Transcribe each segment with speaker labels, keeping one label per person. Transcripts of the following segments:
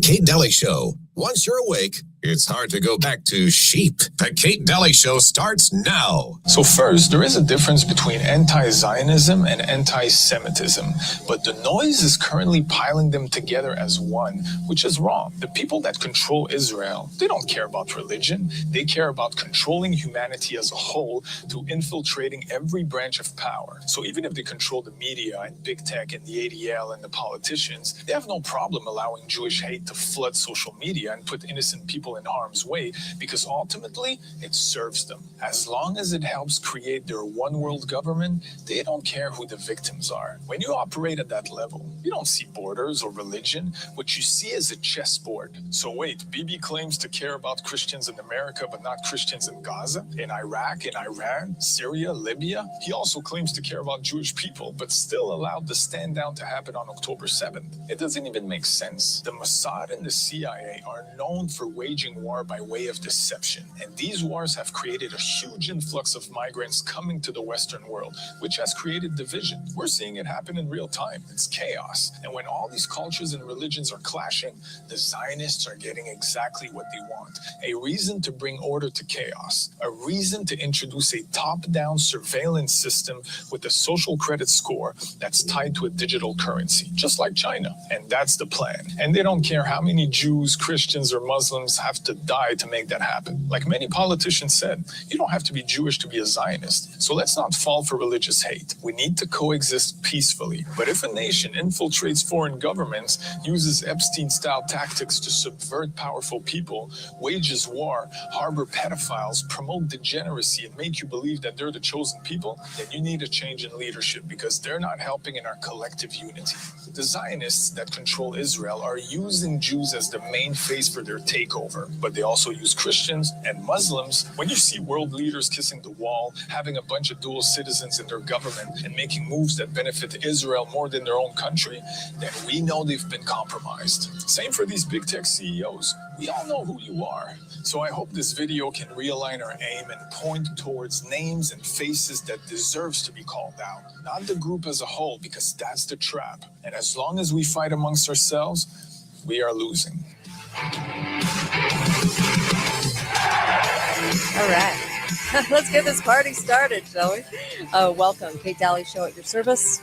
Speaker 1: Kate Dalley Show. Once you're awake, it's hard to go back to sheep. The Kate Dalley Show starts now.
Speaker 2: So first, there is a difference between anti-Zionism and anti-Semitism, but the noise is currently piling them together as one, which is wrong. The people that control Israel, they don't care about religion. They care about controlling humanity as a whole through infiltrating every branch of power. So even if they control the media and big tech and the ADL and the politicians, they have no problem allowing Jewish hate to flood social media and put innocent people in harm's way, because ultimately it serves them. As long as it helps create their one world government, they don't care who the victims are. When you operate at that level, you don't see borders or religion. What you see is a chessboard. So wait, Bibi claims to care about Christians in America, but not Christians in Gaza, in Iraq, in Iran, Syria, Libya. He also claims to care about Jewish people, but still allowed the stand down to happen on October 7th. It doesn't even make sense. The Mossad and the CIA are known for waging war by way of deception, and these wars have created a huge influx of migrants coming to the Western world, which has created division. We're seeing it happen in real time. It's chaos. And when all these cultures and religions are clashing, the Zionists are getting exactly what they want. A reason to bring order to chaos. A reason to introduce a top-down surveillance system with a social credit score that's tied to a digital currency, just like China. And that's the plan. And they don't care how many Jews, Christians, or Muslims have to die to make that happen. Like many politicians said, you don't have to be Jewish to be a Zionist. So let's not fall for religious hate. We need to coexist peacefully. But if a nation infiltrates foreign governments, uses Epstein-style tactics to subvert powerful people, wages war, harbor pedophiles, promote degeneracy, and make you believe that they're the chosen people, then you need a change in leadership, because they're not helping in our collective unity. The Zionists that control Israel are using Jews as the main face for their takeover, but they also use Christians and Muslims. When you see world leaders kissing the wall, having a bunch of dual citizens in their government, and making moves that benefit Israel more than their own country, then we know they've been compromised. Same for these big tech CEOs. We all know who you are. So I hope this video can realign our aim and point towards names and faces that deserves to be called out, not the group as a whole, because that's the trap. And as long as we fight amongst ourselves, we are losing.
Speaker 3: All right. Let's get this party started, shall we? Welcome. Kate Dalley Show at your service.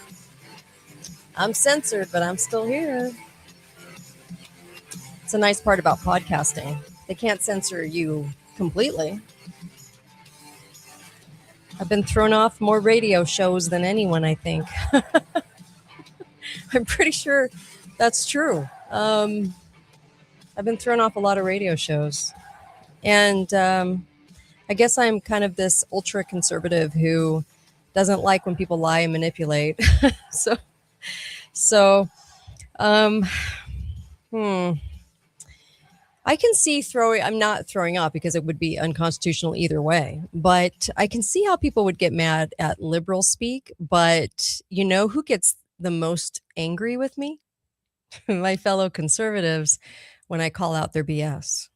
Speaker 3: I'm censored, but I'm still here. It's a nice part about podcasting. They can't censor you completely. I've been thrown off more radio shows than anyone, I think. I'm pretty sure that's true. I've been thrown off a lot of radio shows. And I guess I'm kind of this ultra conservative who doesn't like when people lie and manipulate. I can see I'm not throwing up because it would be unconstitutional either way, but I can see how people would get mad at liberal speak. But you know who gets the most angry with me? My fellow conservatives, when I call out their BS.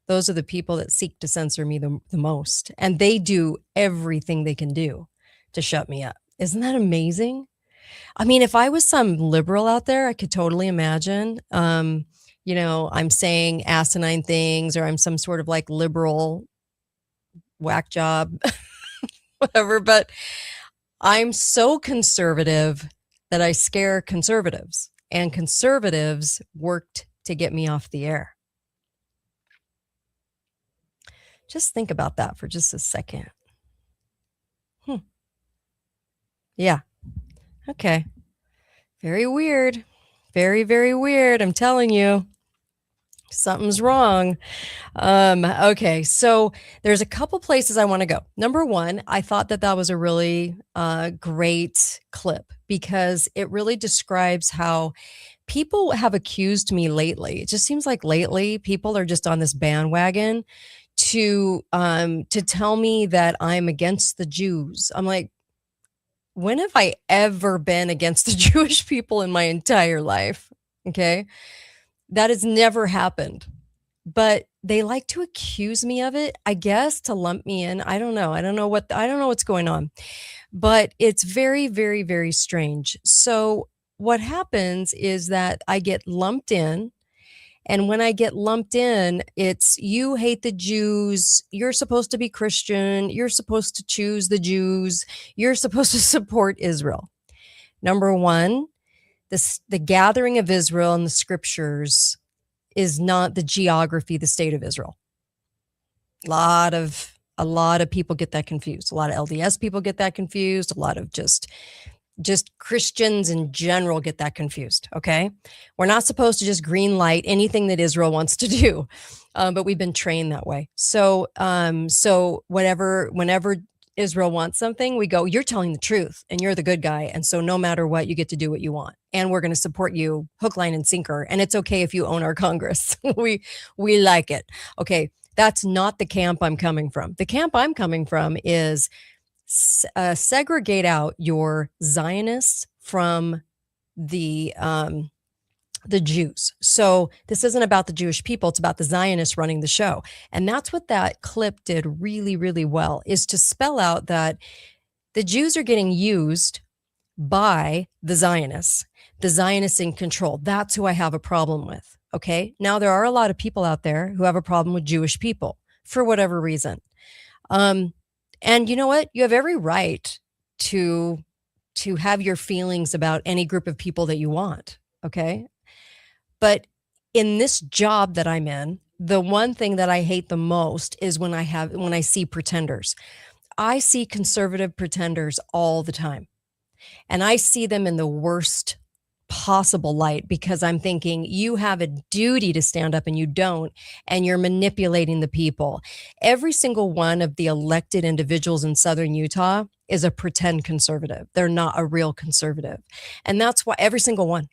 Speaker 3: Those are the people that seek to censor me the most. And they do everything they can do to shut me up. Isn't that amazing? I mean, if I was some liberal out there, I could totally imagine, I'm saying asinine things, or I'm some sort of like liberal whack job, whatever. But I'm so conservative that I scare conservatives, and conservatives worked to get me off the air. Just think about that for just a second. Yeah. Okay. Very weird. Very, very weird. I'm telling you. Something's wrong. Okay, so there's a couple places I want to go. Number one, I thought that was a really great clip, because it really describes how people have accused me lately. It just seems like lately people are just on this bandwagon to tell me that I'm against the Jews. I'm like, when have I ever been against the Jewish people in my entire life? Okay. That has never happened, but they like to accuse me of it, I guess, to lump me in. I don't know. I don't know what's going on, but it's very, very, very strange. So what happens is that I get lumped in. And when I get lumped in, it's you hate the Jews. You're supposed to be Christian. You're supposed to choose the Jews. You're supposed to support Israel. Number one, the gathering of Israel in the scriptures is not the geography, the state of Israel. A lot of people get that confused. A lot of LDS people get that confused. A lot of just Christians in general get that confused. Okay. We're not supposed to just green light anything that Israel wants to do. But we've been trained that way. So whenever Israel wants something, we go, you're telling the truth and you're the good guy. And so no matter what, you get to do what you want. And we're going to support you hook, line, and sinker. And it's okay if you own our Congress. we like it. Okay. That's not the camp I'm coming from. The camp I'm coming from is segregate out your Zionists from the Jews. So this isn't about the Jewish people. It's about the Zionists running the show. And that's what that clip did really, really well, is to spell out that the Jews are getting used by the Zionists in control. That's who I have a problem with. Okay. Now, there are a lot of people out there who have a problem with Jewish people for whatever reason. And you know what? You have every right to have your feelings about any group of people that you want. Okay. But in this job that I'm in, the one thing that I hate the most is when I see pretenders. I see conservative pretenders all the time. And I see them in the worst possible light, because I'm thinking, you have a duty to stand up and you don't, and you're manipulating the people. Every single one of the elected individuals in Southern Utah is a pretend conservative. They're not a real conservative. And that's why every single one.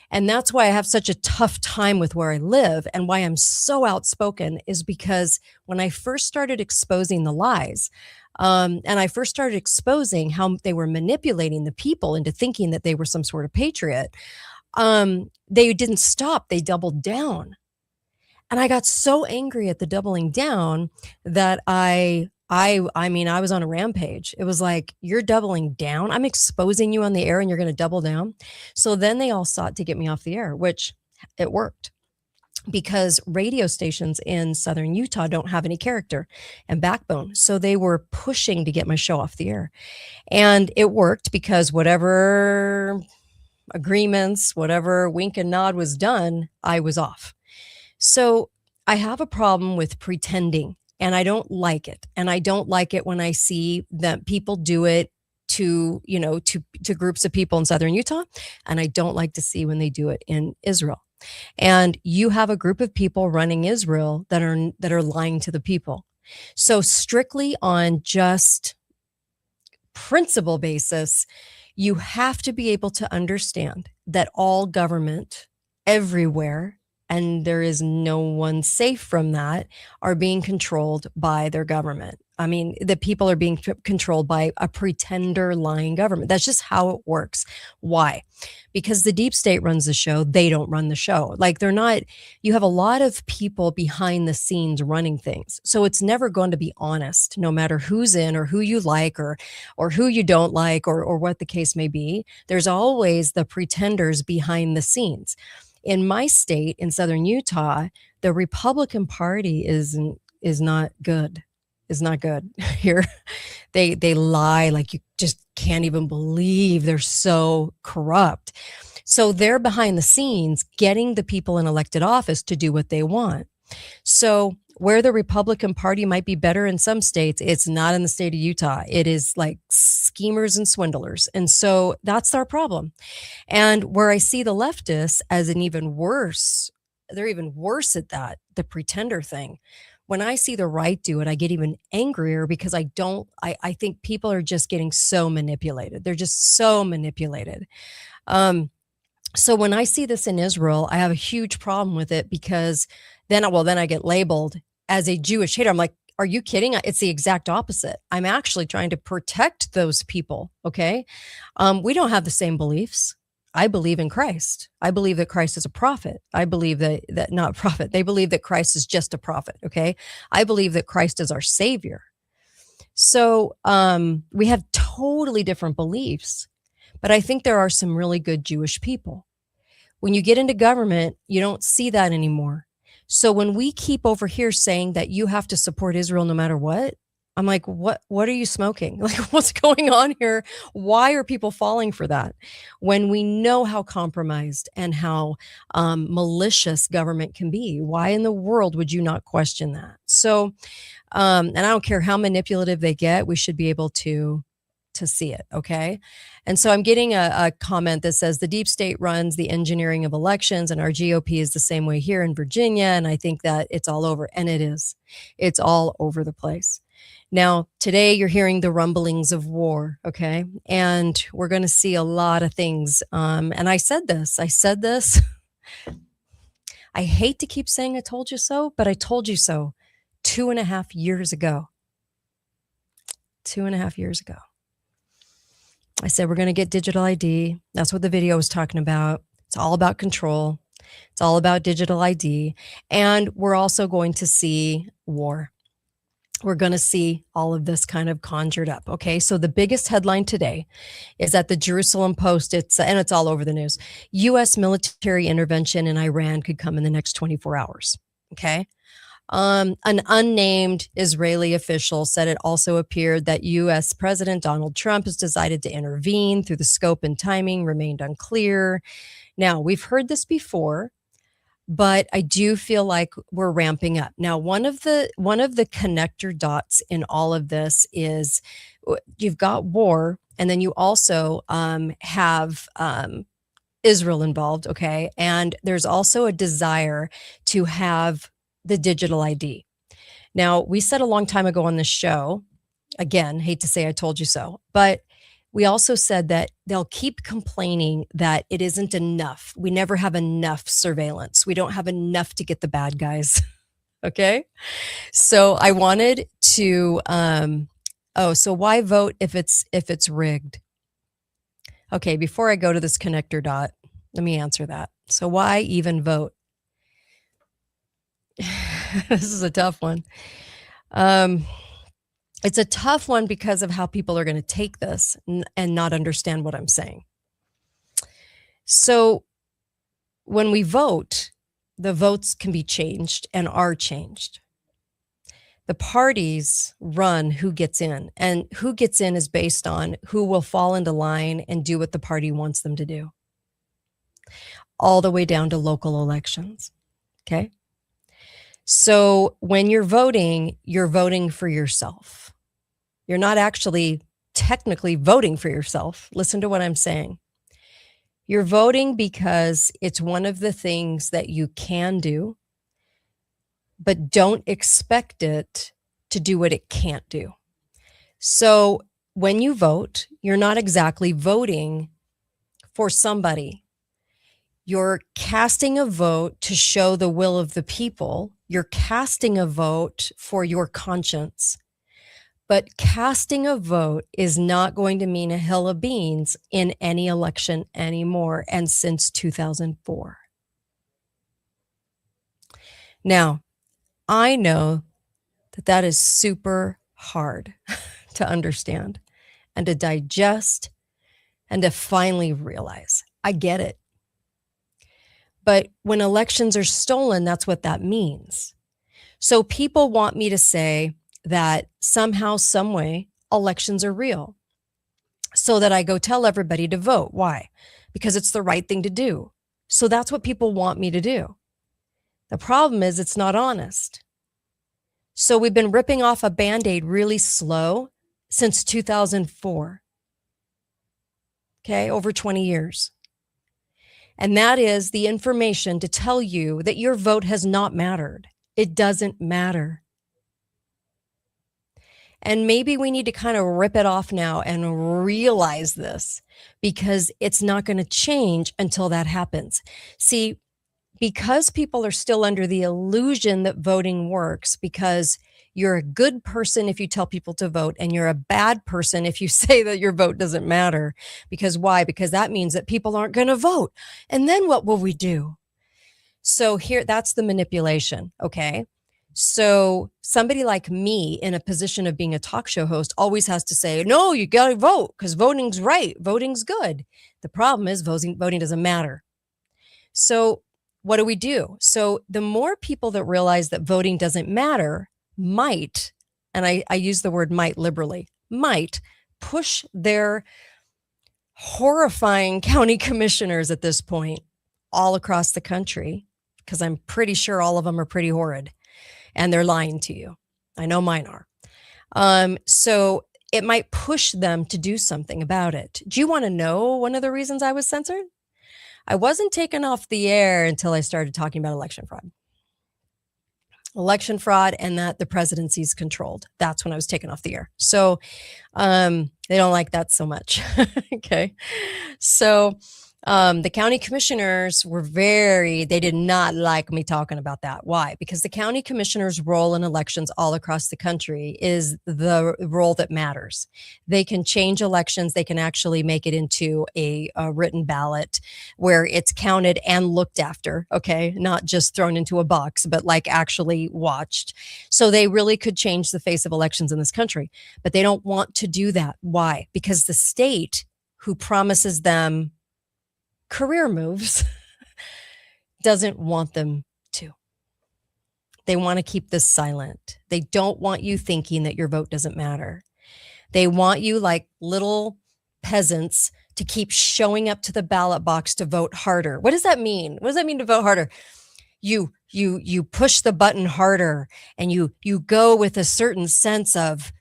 Speaker 3: And that's why I have such a tough time with where I live, and why I'm so outspoken is because when I first started exposing the lies, and I first started exposing how they were manipulating the people into thinking that they were some sort of patriot, they didn't stop. They doubled down. And I got so angry at the doubling down that I was on a rampage. It was like, you're doubling down. I'm exposing you on the air and you're going to double down. So then they all sought to get me off the air, which it worked, because radio stations in Southern Utah don't have any character and backbone. So they were pushing to get my show off the air. And it worked, because whatever agreements, whatever wink and nod was done, I was off. So I have a problem with pretending, and I don't like it. And I don't like it when I see that people do it to groups of people in Southern Utah. And I don't like to see when they do it in Israel. And you have a group of people running Israel that are lying to the people. So strictly on just principle basis, you have to be able to understand that all government everywhere, and there is no one safe from that, are being controlled by their government. I mean, the people are being controlled by a pretender lying government. That's just how it works. Why? Because the deep state runs the show. They don't run the show. Like, they're not, you have a lot of people behind the scenes running things. So it's never going to be honest, no matter who's in or who you like or who you don't like or what the case may be. There's always the pretenders behind the scenes. In my state, in Southern Utah, the Republican Party is not good. Is not good here. They lie like you just can't even believe. They're so corrupt. So they're behind the scenes getting the people in elected office to do what they want. So where the Republican Party might be better in some states, it's not in the state of Utah. It is like schemers and swindlers. And so that's our problem. And where I see the leftists as an even worse, they're even worse at that, the pretender thing. When I see the right do it, I get even angrier, because I think people are just getting so manipulated. They're just so manipulated. So when I see this in Israel, I have a huge problem with it, because then I get labeled as a Jewish hater. I'm like, are you kidding? It's the exact opposite. I'm actually trying to protect those people. Okay. We don't have the same beliefs. I believe in Christ. I believe that Christ is a prophet. I believe that not prophet. They believe that Christ is just a prophet. Okay. I believe that Christ is our savior. So we have totally different beliefs, But I think there are some really good Jewish people. When you get into government, you don't see that anymore. So when we keep over here saying that you have to support Israel no matter what, I'm like, what are you smoking? Like, what's going on here? Why are people falling for that? When we know how compromised and how malicious government can be, why in the world would you not question that? So, and I don't care how manipulative they get, we should be able to see it. Okay. And so I'm getting a comment that says the deep state runs the engineering of elections and our GOP is the same way here in Virginia. And I think that it's all over. And it is. It's all over the place. Now, today you're hearing the rumblings of war. Okay. And we're going to see a lot of things. And I said this. I hate to keep saying I told you so, but I told you so 2.5 years ago. 2.5 years ago. I said, we're going to get digital ID. That's what the video was talking about. It's all about control. It's all about digital ID. And we're also going to see war. We're going to see all of this kind of conjured up. Okay. So the biggest headline today is at the Jerusalem Post. And it's all over the news. U.S. military intervention in Iran could come in the next 24 hours. Okay. An unnamed Israeli official said it also appeared that U.S. President Donald Trump has decided to intervene, through the scope and timing remained unclear. Now, we've heard this before, but I do feel like we're ramping up. Now, one of the connector dots in all of this is you've got war, and then you also have Israel involved, okay? And there's also a desire to have the digital ID. Now, we said a long time ago on this show, again, hate to say I told you so, but we also said that they'll keep complaining that it isn't enough. We never have enough surveillance. We don't have enough to get the bad guys. Okay. So I wanted to, so why vote if it's rigged? Okay. Before I go to this connector dot, let me answer that. So why even vote? This is a tough one. It's a tough one because of how people are going to take this and not understand what I'm saying. So when we vote, the votes can be changed and are changed. The parties run who gets in, and who gets in is based on who will fall into line and do what the party wants them to do, all the way down to local elections. Okay. So when you're voting for yourself. You're not actually technically voting for yourself. Listen to what I'm saying. You're voting because it's one of the things that you can do, but don't expect it to do what it can't do. So when you vote, you're not exactly voting for somebody. You're casting a vote to show the will of the people. You're casting a vote for your conscience. But casting a vote is not going to mean a hill of beans in any election anymore, and since 2004. Now, I know that is super hard to understand and to digest and to finally realize. I get it. But when elections are stolen, that's what that means. So people want me to say that somehow, some way, elections are real, so that I go tell everybody to vote. Why? Because it's the right thing to do. So that's what people want me to do. The problem is it's not honest. So we've been ripping off a Band-Aid really slow since 2004. Okay, over 20 years. And that is the information to tell you that your vote has not mattered. It doesn't matter. And maybe we need to kind of rip it off now and realize this, because it's not going to change until that happens. See, because people are still under the illusion that voting works, because you're a good person if you tell people to vote, and you're a bad person if you say that your vote doesn't matter. Because why? Because that means that people aren't going to vote. And then what will we do? So here, that's the manipulation. Okay. So somebody like me in a position of being a talk show host always has to say, no, you got to vote because voting's right. Voting's good. The problem is voting doesn't matter. So what do we do? So the more people that realize that voting doesn't matter might, and I use the word might liberally, might push their horrifying county commissioners at this point all across the country, because I'm pretty sure all of them are pretty horrid and they're lying to you. I know mine are. So it might push them to do something about it. Do you want to know one of the reasons I was censored? I wasn't taken off the air until I started talking about election fraud. Election fraud and that the presidency is controlled. That's when I was taken off the air. So they don't like that so much. Okay. So the county commissioners they did not like me talking about that. Why? Because the county commissioner's role in elections all across the country is the role that matters. They can change elections. They can actually make it into a written ballot where it's counted and looked after. Okay. Not just thrown into a box, but like actually watched. So they really could change the face of elections in this country, but they don't want to do that. Why? Because the state who promises them career moves doesn't want them to. They want to keep this silent. They don't want you thinking that your vote doesn't matter. They want you like little peasants to keep showing up to the ballot box to vote harder. What does that mean? What does that mean to vote harder? You push the button harder and you go with a certain sense of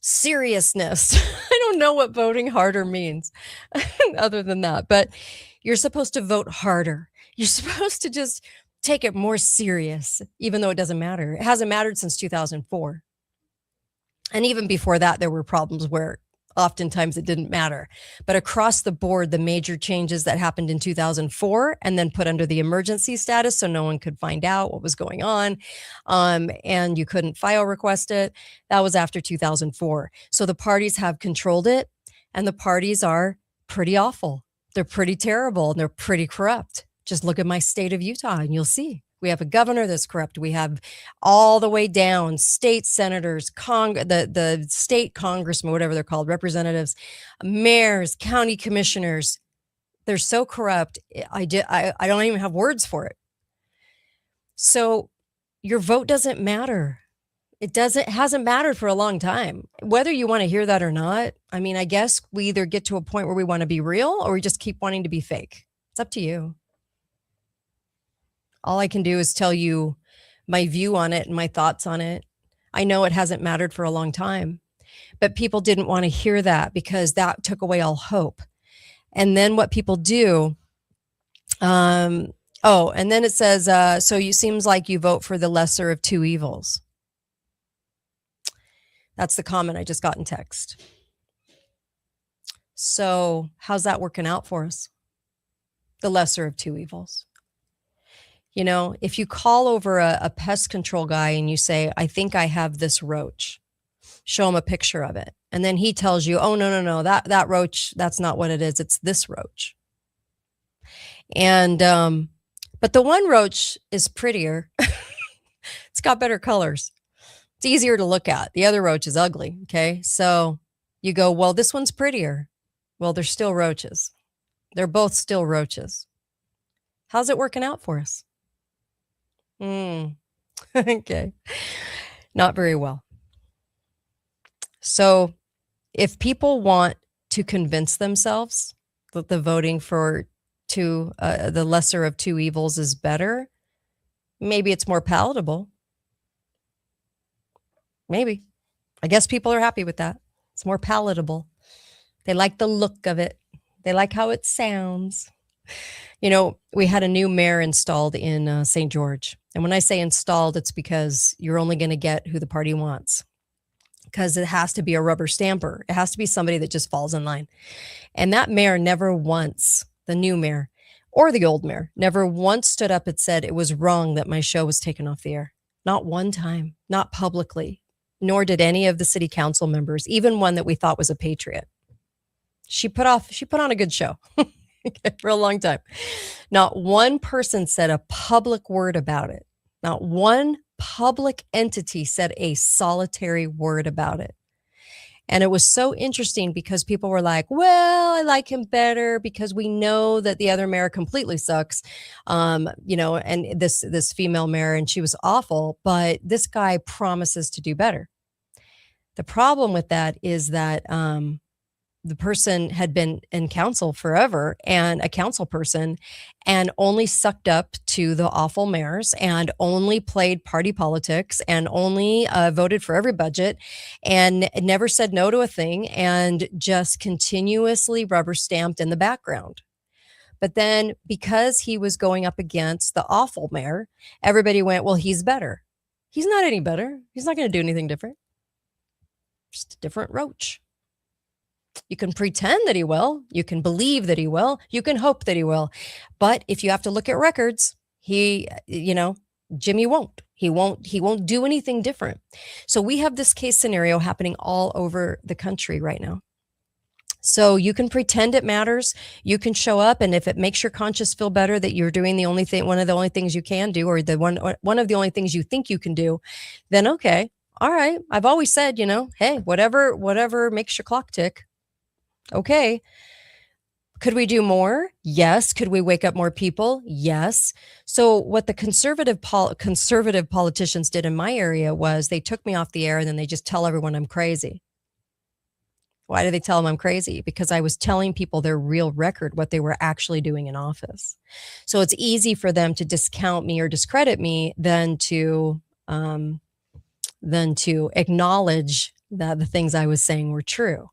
Speaker 3: seriousness. I don't know what voting harder means other than that, but you're supposed to vote harder. You're supposed to just take it more serious, even though it doesn't matter. It hasn't mattered since 2004. And even before that, there were problems where oftentimes it didn't matter. But across the board, the major changes that happened in 2004 and then put under the emergency status so no one could find out what was going on, and you couldn't file request it, that was after 2004. So the parties have controlled it, and the parties are pretty awful. They're pretty terrible, and they're pretty corrupt. Just look at my state of Utah and you'll see. We have a governor that's corrupt. We have all the way down state senators, the state congressmen, whatever they're called, representatives, mayors, county commissioners. They're so corrupt. I don't even have words for it. So your vote doesn't matter. It hasn't mattered for a long time, whether you want to hear that or not. I mean, I guess we either get to a point where we want to be real or we just keep wanting to be fake. It's up to you. All I can do is tell you my view on it and my thoughts on it. I know it hasn't mattered for a long time, but people didn't want to hear that because that took away all hope. And then what people do, and then it says, so you seems like you vote for the lesser of two evils. That's the comment I just got in text. So how's that working out for us? The lesser of two evils. You know, if you call over a pest control guy and you say, I think I have this roach, show him a picture of it. And then he tells you, oh, no, that roach, that's not what it is. It's this roach. And, but the one roach is prettier. It's got better colors. It's easier to look at. The other roach is ugly. Okay. So you go, well, this one's prettier. Well, they're still roaches. They're both still roaches. How's it working out for us? Okay. Not very well. So if people want to convince themselves that the voting for the lesser of two evils is better, maybe it's more palatable. Maybe. I guess people are happy with that. It's more palatable. They like the look of it. They like how it sounds. You know, we had a new mayor installed in St. George. And when I say installed, it's because you're only going to get who the party wants, because it has to be a rubber stamper. It has to be somebody that just falls in line. And that mayor never once, the new mayor or the old mayor, never once stood up and said it was wrong that my show was taken off the air. Not one time, not publicly, nor did any of the city council members, even one that we thought was a patriot. She put on a good show. For a long time. Not one person said a public word about it. Not one public entity said a solitary word about it. And it was so interesting because people were like, well, I like him better because we know that the other mayor completely sucks. And this female mayor, and she was awful, but this guy promises to do better. The problem with that is that the person had been in council forever and a council person and only sucked up to the awful mayors and only played party politics and only voted for every budget and never said no to a thing and just continuously rubber stamped in the background. But then because he was going up against the awful mayor, everybody went, well, he's better. He's not any better. He's not going to do anything different. Just a different roach. You can pretend that he will. You can believe that he will. You can hope that he will. But if you have to look at records, Jimmy won't. He won't do anything different. So we have this case scenario happening all over the country right now. So you can pretend it matters. You can show up, and if it makes your conscience feel better that you're doing one of the only things you can do, or one of the only things you think you can do, then okay, all right. I've always said, hey, whatever makes your clock tick. Okay. Could we do more? Yes. Could we wake up more people? Yes. So what the conservative politicians did in my area was they took me off the air and then they just tell everyone I'm crazy. Why do they tell them I'm crazy? Because I was telling people their real record, what they were actually doing in office. So it's easy for them to discount me or discredit me than to acknowledge that the things I was saying were true.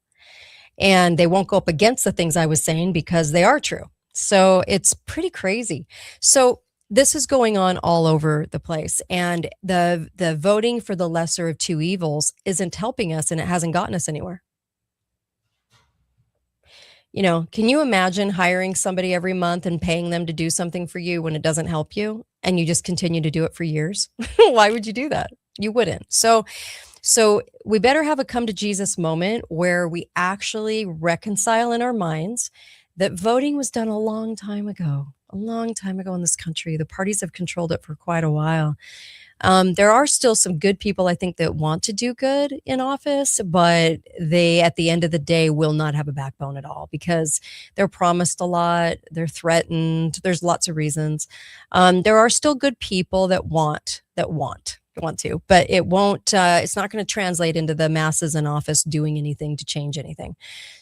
Speaker 3: And they won't go up against the things I was saying because they are true. So it's pretty crazy. So this is going on all over the place. And the voting for the lesser of two evils isn't helping us, and it hasn't gotten us anywhere. Can you imagine hiring somebody every month and paying them to do something for you when it doesn't help you and you just continue to do it for years? Why would you do that? You wouldn't. So we better have a come to Jesus moment where we actually reconcile in our minds that voting was done a long time ago in this country. The parties have controlled it for quite a while. There are still some good people, I think, that want to do good in office, but they, at the end of the day, will not have a backbone at all because they're promised a lot. They're threatened. There's lots of reasons. There are still good people that want to, but it won't, it's not going to translate into the masses in office doing anything to change anything.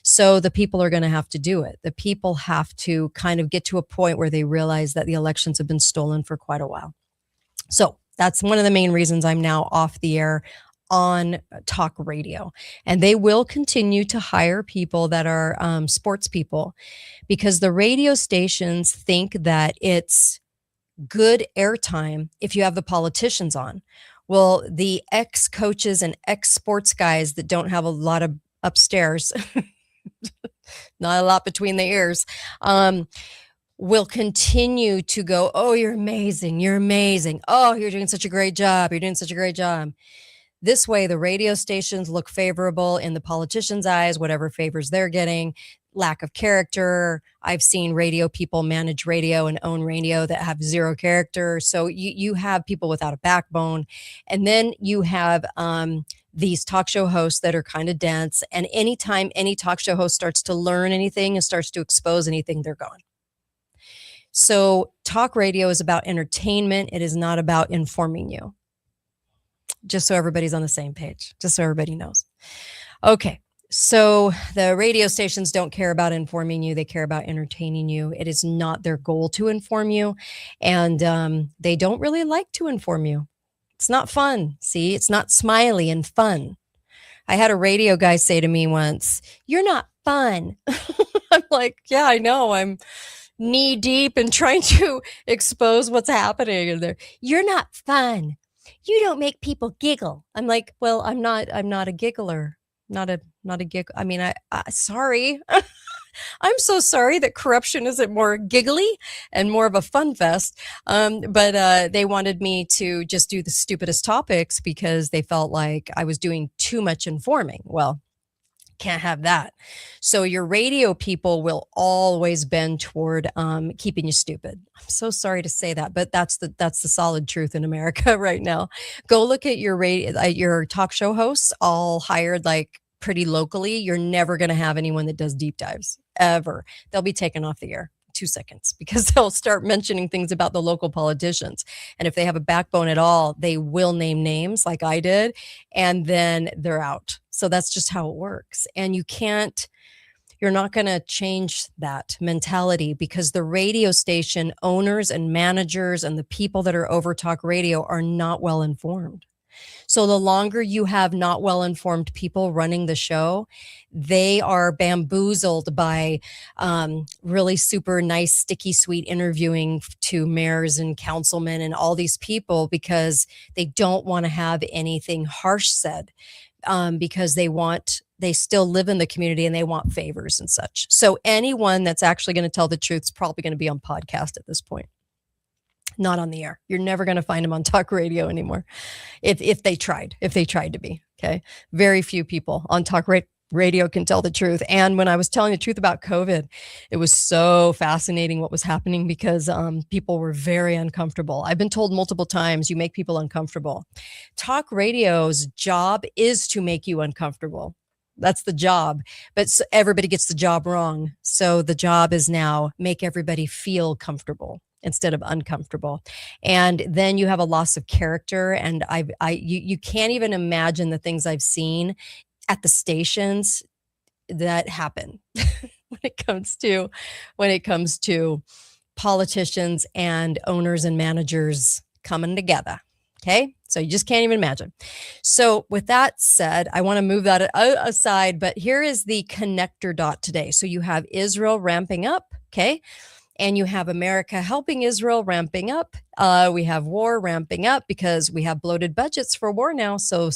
Speaker 3: So the people are going to have to do it. The people have to kind of get to a point where they realize that the elections have been stolen for quite a while. So that's one of the main reasons I'm now off the air on talk radio. And they will continue to hire people that are sports people because the radio stations think that it's good airtime if you have the politicians on. Well, the ex-coaches and ex-sports guys that don't have a lot of upstairs, not a lot between the ears, will continue to go, oh, you're amazing. Oh, you're doing such a great job. This way, the radio stations look favorable in the politicians' eyes, whatever favors they're getting. Lack of character. I've seen radio people manage radio and own radio that have zero character. So you have people without a backbone. And then you have these talk show hosts that are kind of dense. And anytime any talk show host starts to learn anything and starts to expose anything, they're gone. So talk radio is about entertainment. It is not about informing you. Just so everybody's on the same page, just so everybody knows. Okay. So the radio stations don't care about informing you. They care about entertaining you. It is not their goal to inform you. And they don't really like to inform you. It's not fun. See, it's not smiley and fun. I had a radio guy say to me once, "You're not fun." I'm like, yeah, I know. I'm knee deep in trying to expose what's happening in there. "You're not fun. You don't make people giggle." I'm like, well, I'm not a giggler. Not a giggle. I mean, I sorry. I'm so sorry that corruption isn't more giggly and more of a fun fest. But they wanted me to just do the stupidest topics because they felt like I was doing too much informing. Well, Can't have that. So your radio people will always bend toward keeping you stupid. I'm so sorry to say that, but that's the solid truth in America right now. Go look at your talk show hosts, all hired like pretty locally. You're never going to have anyone that does deep dives ever. They'll be taken off the air 2 seconds because they'll start mentioning things about the local politicians. And if they have a backbone at all, they will name names like I did, and then they're out. So that's just how it works. And you're not going to change that mentality because the radio station owners and managers and the people that are over talk radio are not well informed. So the longer you have not well-informed people running the show, they are bamboozled by really super nice, sticky, sweet interviewing to mayors and councilmen and all these people because they don't want to have anything harsh said because they still live in the community and they want favors and such. So anyone that's actually going to tell the truth is probably going to be on podcast at this point. Not on the air. You're never going to find them on talk radio anymore. If they tried to be, okay. Very few people on talk radio can tell the truth. And when I was telling the truth about COVID, it was so fascinating what was happening because people were very uncomfortable. I've been told multiple times, you make people uncomfortable. Talk radio's job is to make you uncomfortable. That's the job, but everybody gets the job wrong. So the job is now make everybody feel comfortable instead of uncomfortable. And then you have a loss of character. And you can't even imagine the things I've seen at the stations that happen when it comes to politicians and owners and managers coming together. Okay. So you just can't even imagine. So with that said, I want to move that aside, but here is the connector dot today. So you have Israel ramping up. Okay. And you have America helping Israel ramping up. We have war ramping up because we have bloated budgets for war now. So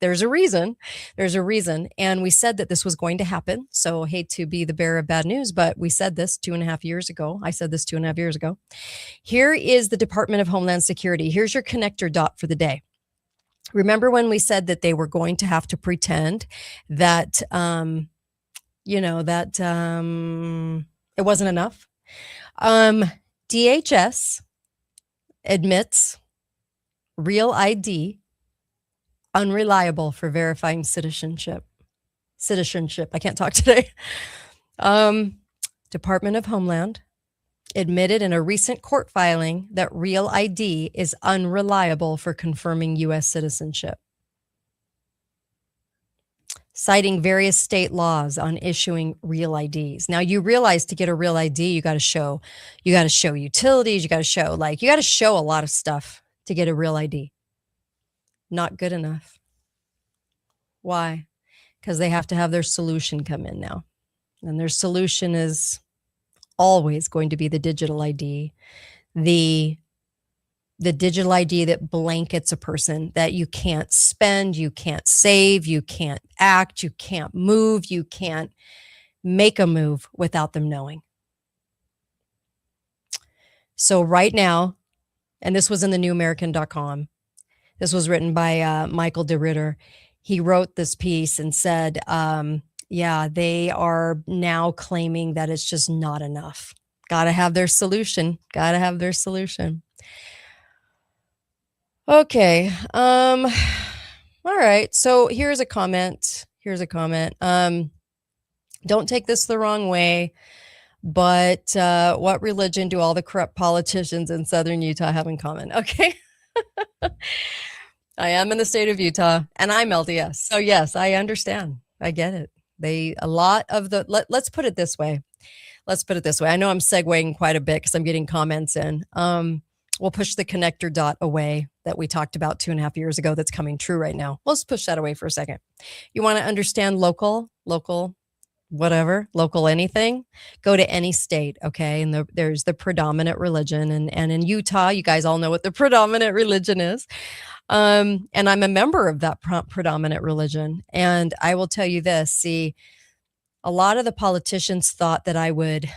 Speaker 3: there's a reason. And we said that this was going to happen. So I hate to be the bearer of bad news, but we said this 2.5 years ago. I said this 2.5 years ago. Here is the Department of Homeland Security. Here's your connector dot for the day. Remember when we said that they were going to have to pretend that, it wasn't enough. DHS admits Real ID unreliable for verifying citizenship. I can't talk today. Department of Homeland admitted in a recent court filing that Real ID is unreliable for confirming U.S. citizenship, citing various state laws on issuing real IDs. Now you realize to get a real ID, you got to show utilities, you got to show a lot of stuff to get a real ID. Not good enough. Why? Because they have to have their solution come in now. And their solution is always going to be the digital ID, the digital ID that blankets a person, that you can't spend, you can't save, you can't act, you can't move, you can't make a move without them knowing. So right now, and this was in the newamerican.com, this was written by Michael DeRitter. He wrote this piece and said, they are now claiming that it's just not enough. Got to have their solution. Okay. All right. So here's a comment. Don't take this the wrong way, but what religion do all the corrupt politicians in southern Utah have in common? Okay. I am in the state of Utah and I'm LDS. So yes, I understand. I get it. Let's put it this way. I know I'm segueing quite a bit because I'm getting comments in. We'll push the connector dot away that we talked about 2.5 years ago that's coming true right now. Let's push that away for a second. You want to understand local anything, go to any state, okay? And there's the predominant religion. And in Utah, you guys all know what the predominant religion is. And I'm a member of that predominant religion. And I will tell you this, see, a lot of the politicians thought that I would,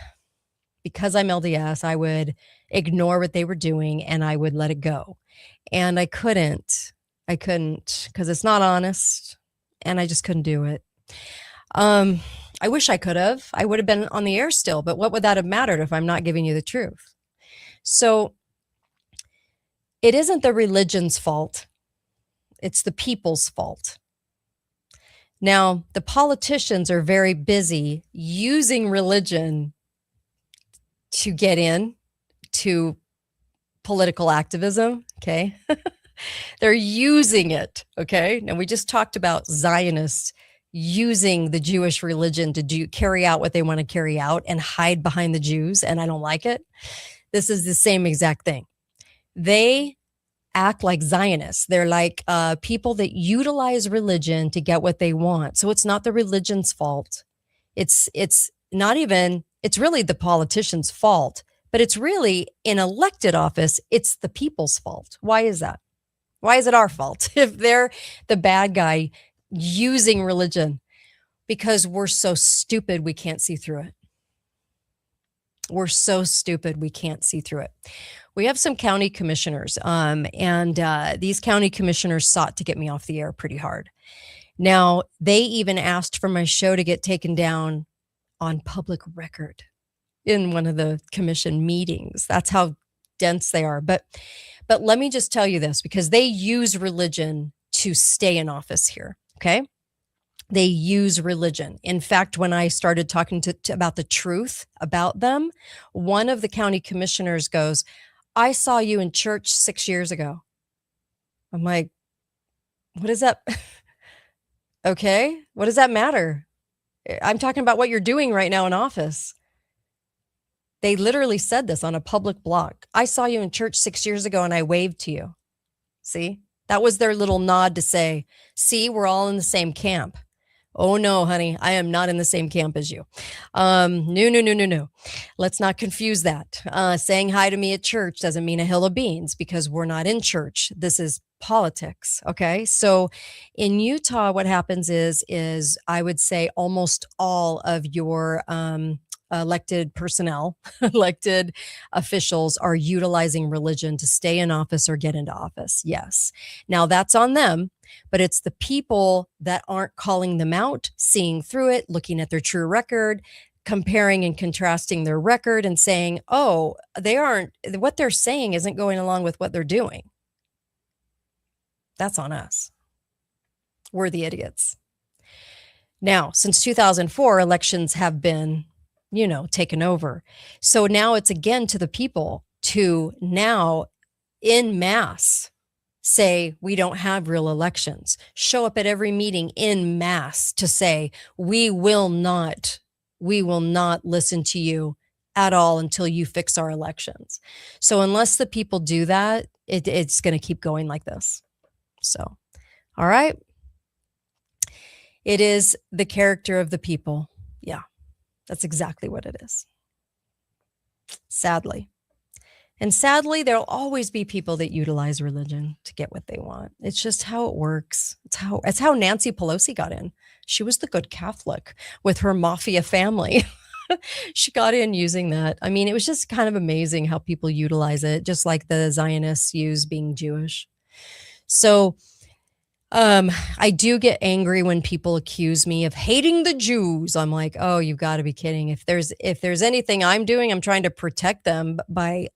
Speaker 3: because I'm LDS, I would ignore what they were doing and I would let it go. And I couldn't because it's not honest and I just couldn't do it. I wish I could have. I would have been on the air still, but what would that have mattered if I'm not giving you the truth? So it isn't the religion's fault. It's the people's fault. Now, the politicians are very busy using religion to get in to political activism, okay? They're using it, okay? Now, we just talked about Zionists using the Jewish religion to carry out what they want to carry out and hide behind the Jews, and I don't like it. This is the same exact thing. They act like Zionists. They're like people that utilize religion to get what they want. So it's not the religion's fault. It's not even, it's really the politician's fault, but it's really in elected office, it's the people's fault. Why is that? Why is it our fault if they're the bad guy using religion? Because we're so stupid we can't see through it. We're so stupid we can't see through it. We have some county commissioners, and these county commissioners sought to get me off the air pretty hard. Now, they even asked for my show to get taken down on public record in one of the commission meetings. That's how dense they are. But let me just tell you this, because they use religion to stay in office here, okay? They use religion. In fact, when I started talking about the truth about them, one of the county commissioners goes, I saw you in church 6 years ago. I'm like, what is that? Okay, what does that matter? I'm talking about what you're doing right now in office. They literally said this on a public blog. I saw you in church 6 years ago and I waved to you. See, that was their little nod to say, see, we're all in the same camp. Oh no, honey, I am not in the same camp as you. No. Let's not confuse that. Saying hi to me at church doesn't mean a hill of beans because we're not in church. This is politics. Okay. So in Utah, what happens is I would say almost all of your, elected personnel, elected officials are utilizing religion to stay in office or get into office. Yes. Now that's on them, but it's the people that aren't calling them out, seeing through it, looking at their true record, comparing and contrasting their record and saying, oh, what they're saying isn't going along with what they're doing. That's on us. We're the idiots. Now, since 2004, elections have been taken over. So now it's again to the people to now en masse say, we don't have real elections. Show up at every meeting en masse to say, we will not listen to you at all until you fix our elections. So unless the people do that, it's going to keep going like this. So, all right. It is the character of the people. Yeah. That's exactly what it is. Sadly. And sadly, there'll always be people that utilize religion to get what they want. It's just how it works. It's how Nancy Pelosi got in. She was the good Catholic with her mafia family. She got in using that. I mean, it was just kind of amazing how people utilize it, just like the Zionists use being Jewish. So I do get angry when people accuse me of hating the Jews. I'm like, oh, you've got to be kidding. If there's anything I'm doing, I'm trying to protect them by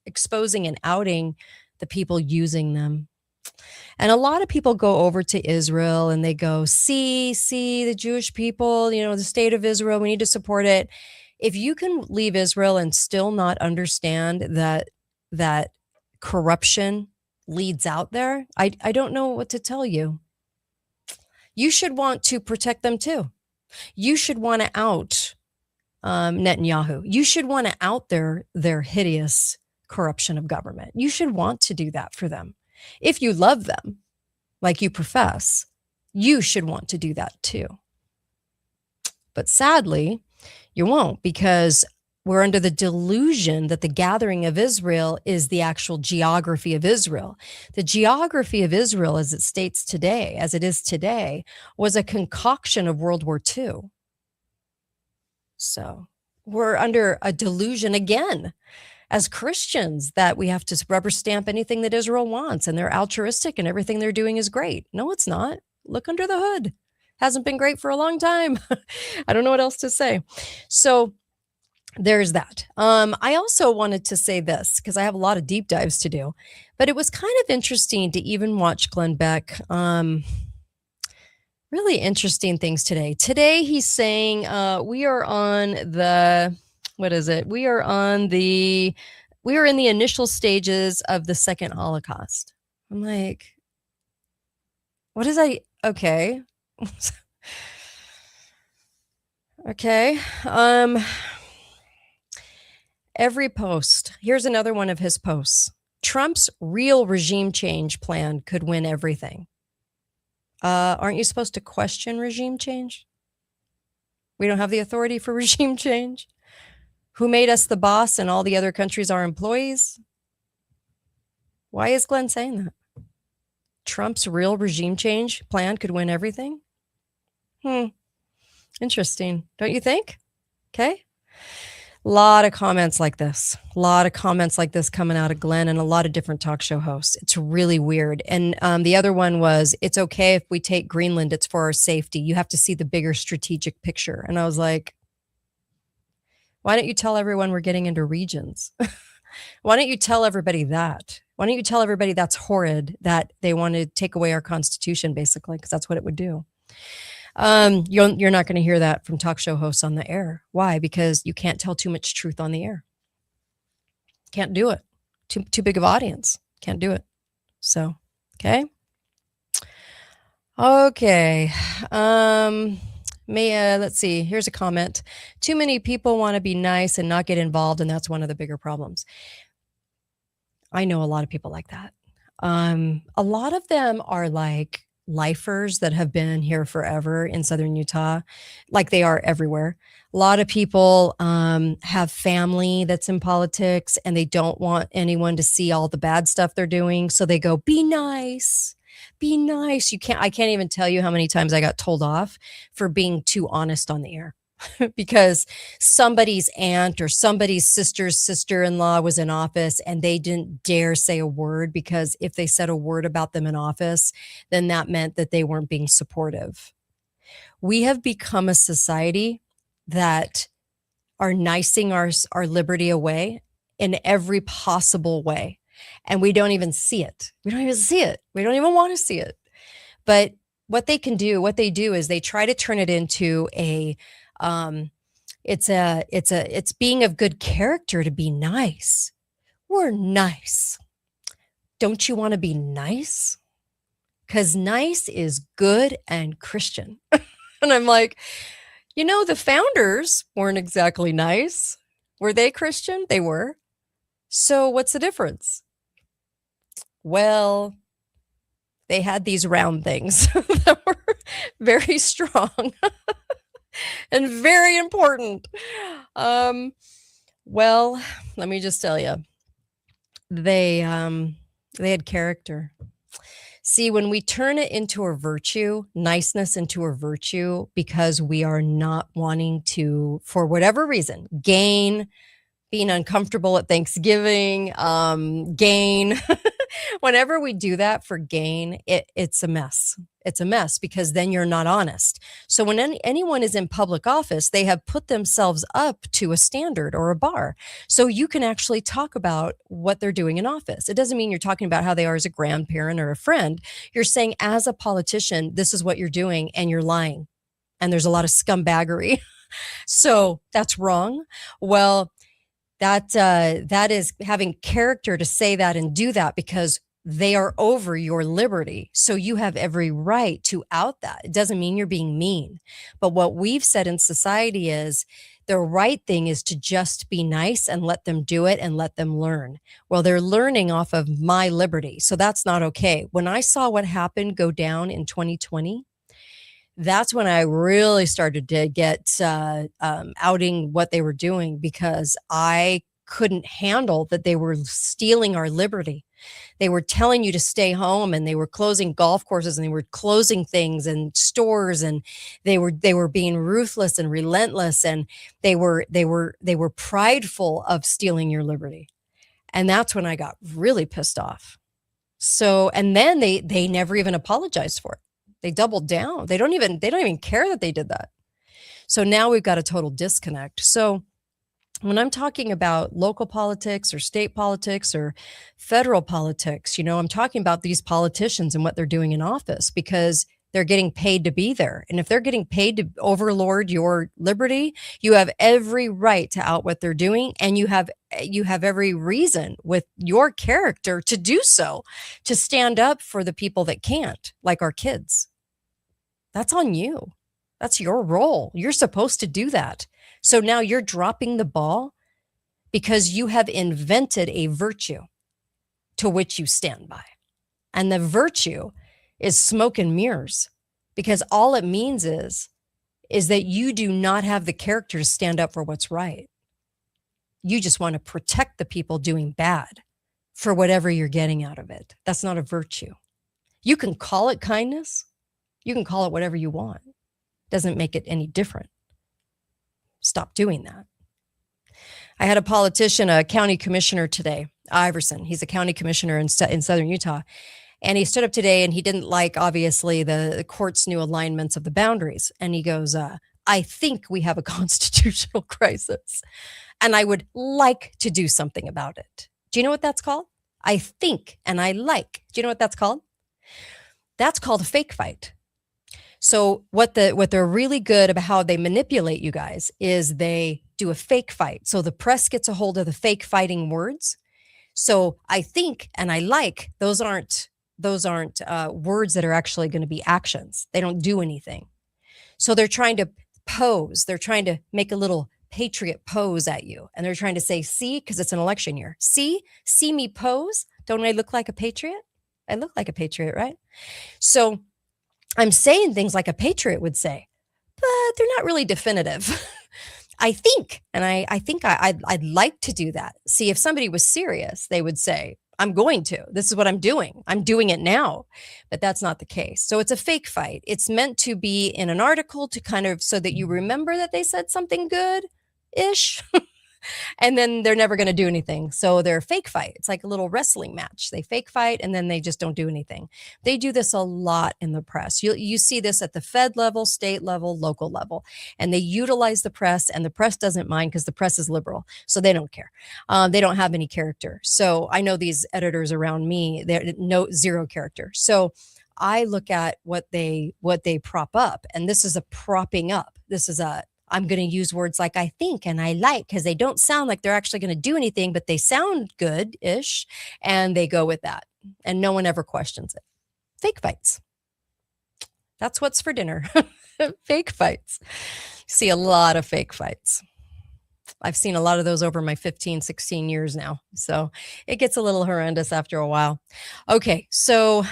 Speaker 3: exposing and outing the people using them. And a lot of people go over to Israel and they go, see the Jewish people, the state of Israel, we need to support it. If you can leave Israel and still not understand that corruption leads out there, I don't know what to tell you. You should want to protect them too. You should want to out Netanyahu. You should want to out their hideous corruption of government. You should want to do that for them. If you love them, like you profess, you should want to do that too. But sadly, you won't, because we're under the delusion that the gathering of Israel is the actual geography of Israel. The geography of Israel, as it states today, as it is today, was a concoction of World War II. So we're under a delusion again as Christians that we have to rubber stamp anything that Israel wants and they're altruistic and everything they're doing is great. No, it's not. Look under the hood. Hasn't been great for a long time. I don't know what else to say. So there's that. I also wanted to say this because I have a lot of deep dives to do, but it was kind of interesting to even watch Glenn Beck. Really interesting things today. Today he's saying we are on the, what is it? We are in the initial stages of the second Holocaust. I'm like, what is I? Okay. Okay. Every post. Here's another one of his posts. Trump's real regime change plan could win everything. Aren't you supposed to question regime change? We don't have the authority for regime change. Who made us the boss and all the other countries are employees? Why is Glenn saying that? Trump's real regime change plan could win everything? Interesting. Don't you think? Okay. A lot of comments like this. A lot of comments like this coming out of Glenn and a lot of different talk show hosts. It's really weird. And the other one was, it's okay if we take Greenland, it's for our safety. You have to see the bigger strategic picture. And I was like, why don't you tell everyone we're getting into regions? Why don't you tell everybody that? Why don't you tell everybody that's horrid, that they want to take away our Constitution, basically, because that's what it would do. You're not going to hear that from talk show hosts on the air. Why? Because you can't tell too much truth on the air. Can't do it. Too big of audience. Can't do it. So, okay. Okay. Let's see. Here's a comment. Too many people want to be nice and not get involved, and that's one of the bigger problems. I know a lot of people like that. A lot of them are like lifers that have been here forever in Southern Utah, like they are everywhere. A lot of people have family that's in politics and they don't want anyone to see all the bad stuff they're doing. So they go, be nice, be nice. I can't even tell you how many times I got told off for being too honest on the air. Because somebody's aunt or somebody's sister's sister-in-law was in office and they didn't dare say a word, because if they said a word about them in office, then that meant that they weren't being supportive. We have become a society that are nicing our liberty away in every possible way. And we don't even see it. We don't even see it. We don't even want to see it. But what they do is they try to turn it into it's being of good character to be nice. We're nice. Don't you want to be nice? Because nice is good and Christian. And I'm like, the founders weren't exactly nice. Were they Christian? They were. So what's the difference? Well, they had these round things that were very strong. And very important. Well, let me just tell you, they had character. See, when we turn it into a virtue, niceness into a virtue, because we are not wanting to, for whatever reason, gain, being uncomfortable at Thanksgiving, gain. Whenever we do that for gain, it's a mess. It's a mess, because then you're not honest. So when anyone is in public office, they have put themselves up to a standard or a bar. So you can actually talk about what they're doing in office. It doesn't mean you're talking about how they are as a grandparent or a friend. You're saying, as a politician, this is what you're doing, and you're lying. And there's a lot of scumbaggery. So that's wrong. Well, that is having character to say that and do that, because they are over your liberty. So you have every right to out that. It doesn't mean you're being mean. But what we've said in society is the right thing is to just be nice and let them do it and let them learn. Well, they're learning off of my liberty. So that's not okay. When I saw what happened go down in 2020, that's when I really started to get outing what they were doing, because I couldn't handle that they were stealing our liberty. They were telling you to stay home, and they were closing golf courses, and they were closing things and stores, and they were being ruthless and relentless, and they were prideful of stealing your liberty. And that's when I got really pissed off. So, and then they never even apologized for it. They doubled down. They don't even care that they did that. So now we've got a total disconnect. So when I'm talking about local politics or state politics or federal politics, I'm talking about these politicians and what they're doing in office, because they're getting paid to be there. And if they're getting paid to overlord your liberty, you have every right to out what they're doing. And you have every reason with your character to do so, to stand up for the people that can't, like our kids. That's on you. That's your role. You're supposed to do that. So now you're dropping the ball because you have invented a virtue to which you stand by. And the virtue is smoke and mirrors, because all it means is that you do not have the character to stand up for what's right. You just want to protect the people doing bad for whatever you're getting out of it. That's not a virtue. You can call it kindness. You can call it whatever you want. Doesn't make it any different. Stop doing that. I had a politician, a county commissioner today, Iverson. He's a county commissioner in southern Utah. And he stood up today and he didn't like, obviously, the court's new alignments of the boundaries. And he goes, I think we have a constitutional crisis and I would like to do something about it. Do you know what that's called? I think and I like. Do you know what that's called? That's called a fake fight. So what they're really good about how they manipulate you guys is they do a fake fight. So the press gets a hold of the fake fighting words. So I think and I like, those aren't words that are actually going to be actions. They don't do anything. So they're trying to pose. They're trying to make a little patriot pose at you. And they're trying to say, see, because it's an election year. See me pose. Don't I look like a patriot? I look like a patriot, right? So I'm saying things like a patriot would say, but they're not really definitive. I think, and I think I'd like to do that. See, if somebody was serious, they would say, I'm going to. This is what I'm doing. I'm doing it now. But that's not the case. So it's a fake fight. It's meant to be in an article to kind of so that you remember that they said something good-ish. And then they're never going to do anything. So they're a fake fight. It's like a little wrestling match. They fake fight and then they just don't do anything. They do this a lot in the press. You see this at the Fed level, state level, local level, and they utilize the press, and the press doesn't mind because the press is liberal. So they don't care. They don't have any character. So I know these editors around me, they're zero character. So I look at what they prop up, and this is a propping up. This is I'm going to use words like I think and I like, because they don't sound like they're actually going to do anything, but they sound good-ish, and they go with that. And no one ever questions it. Fake fights. That's what's for dinner. Fake fights. See a lot of fake fights. I've seen a lot of those over my 15, 16 years now. So it gets a little horrendous after a while. Okay, so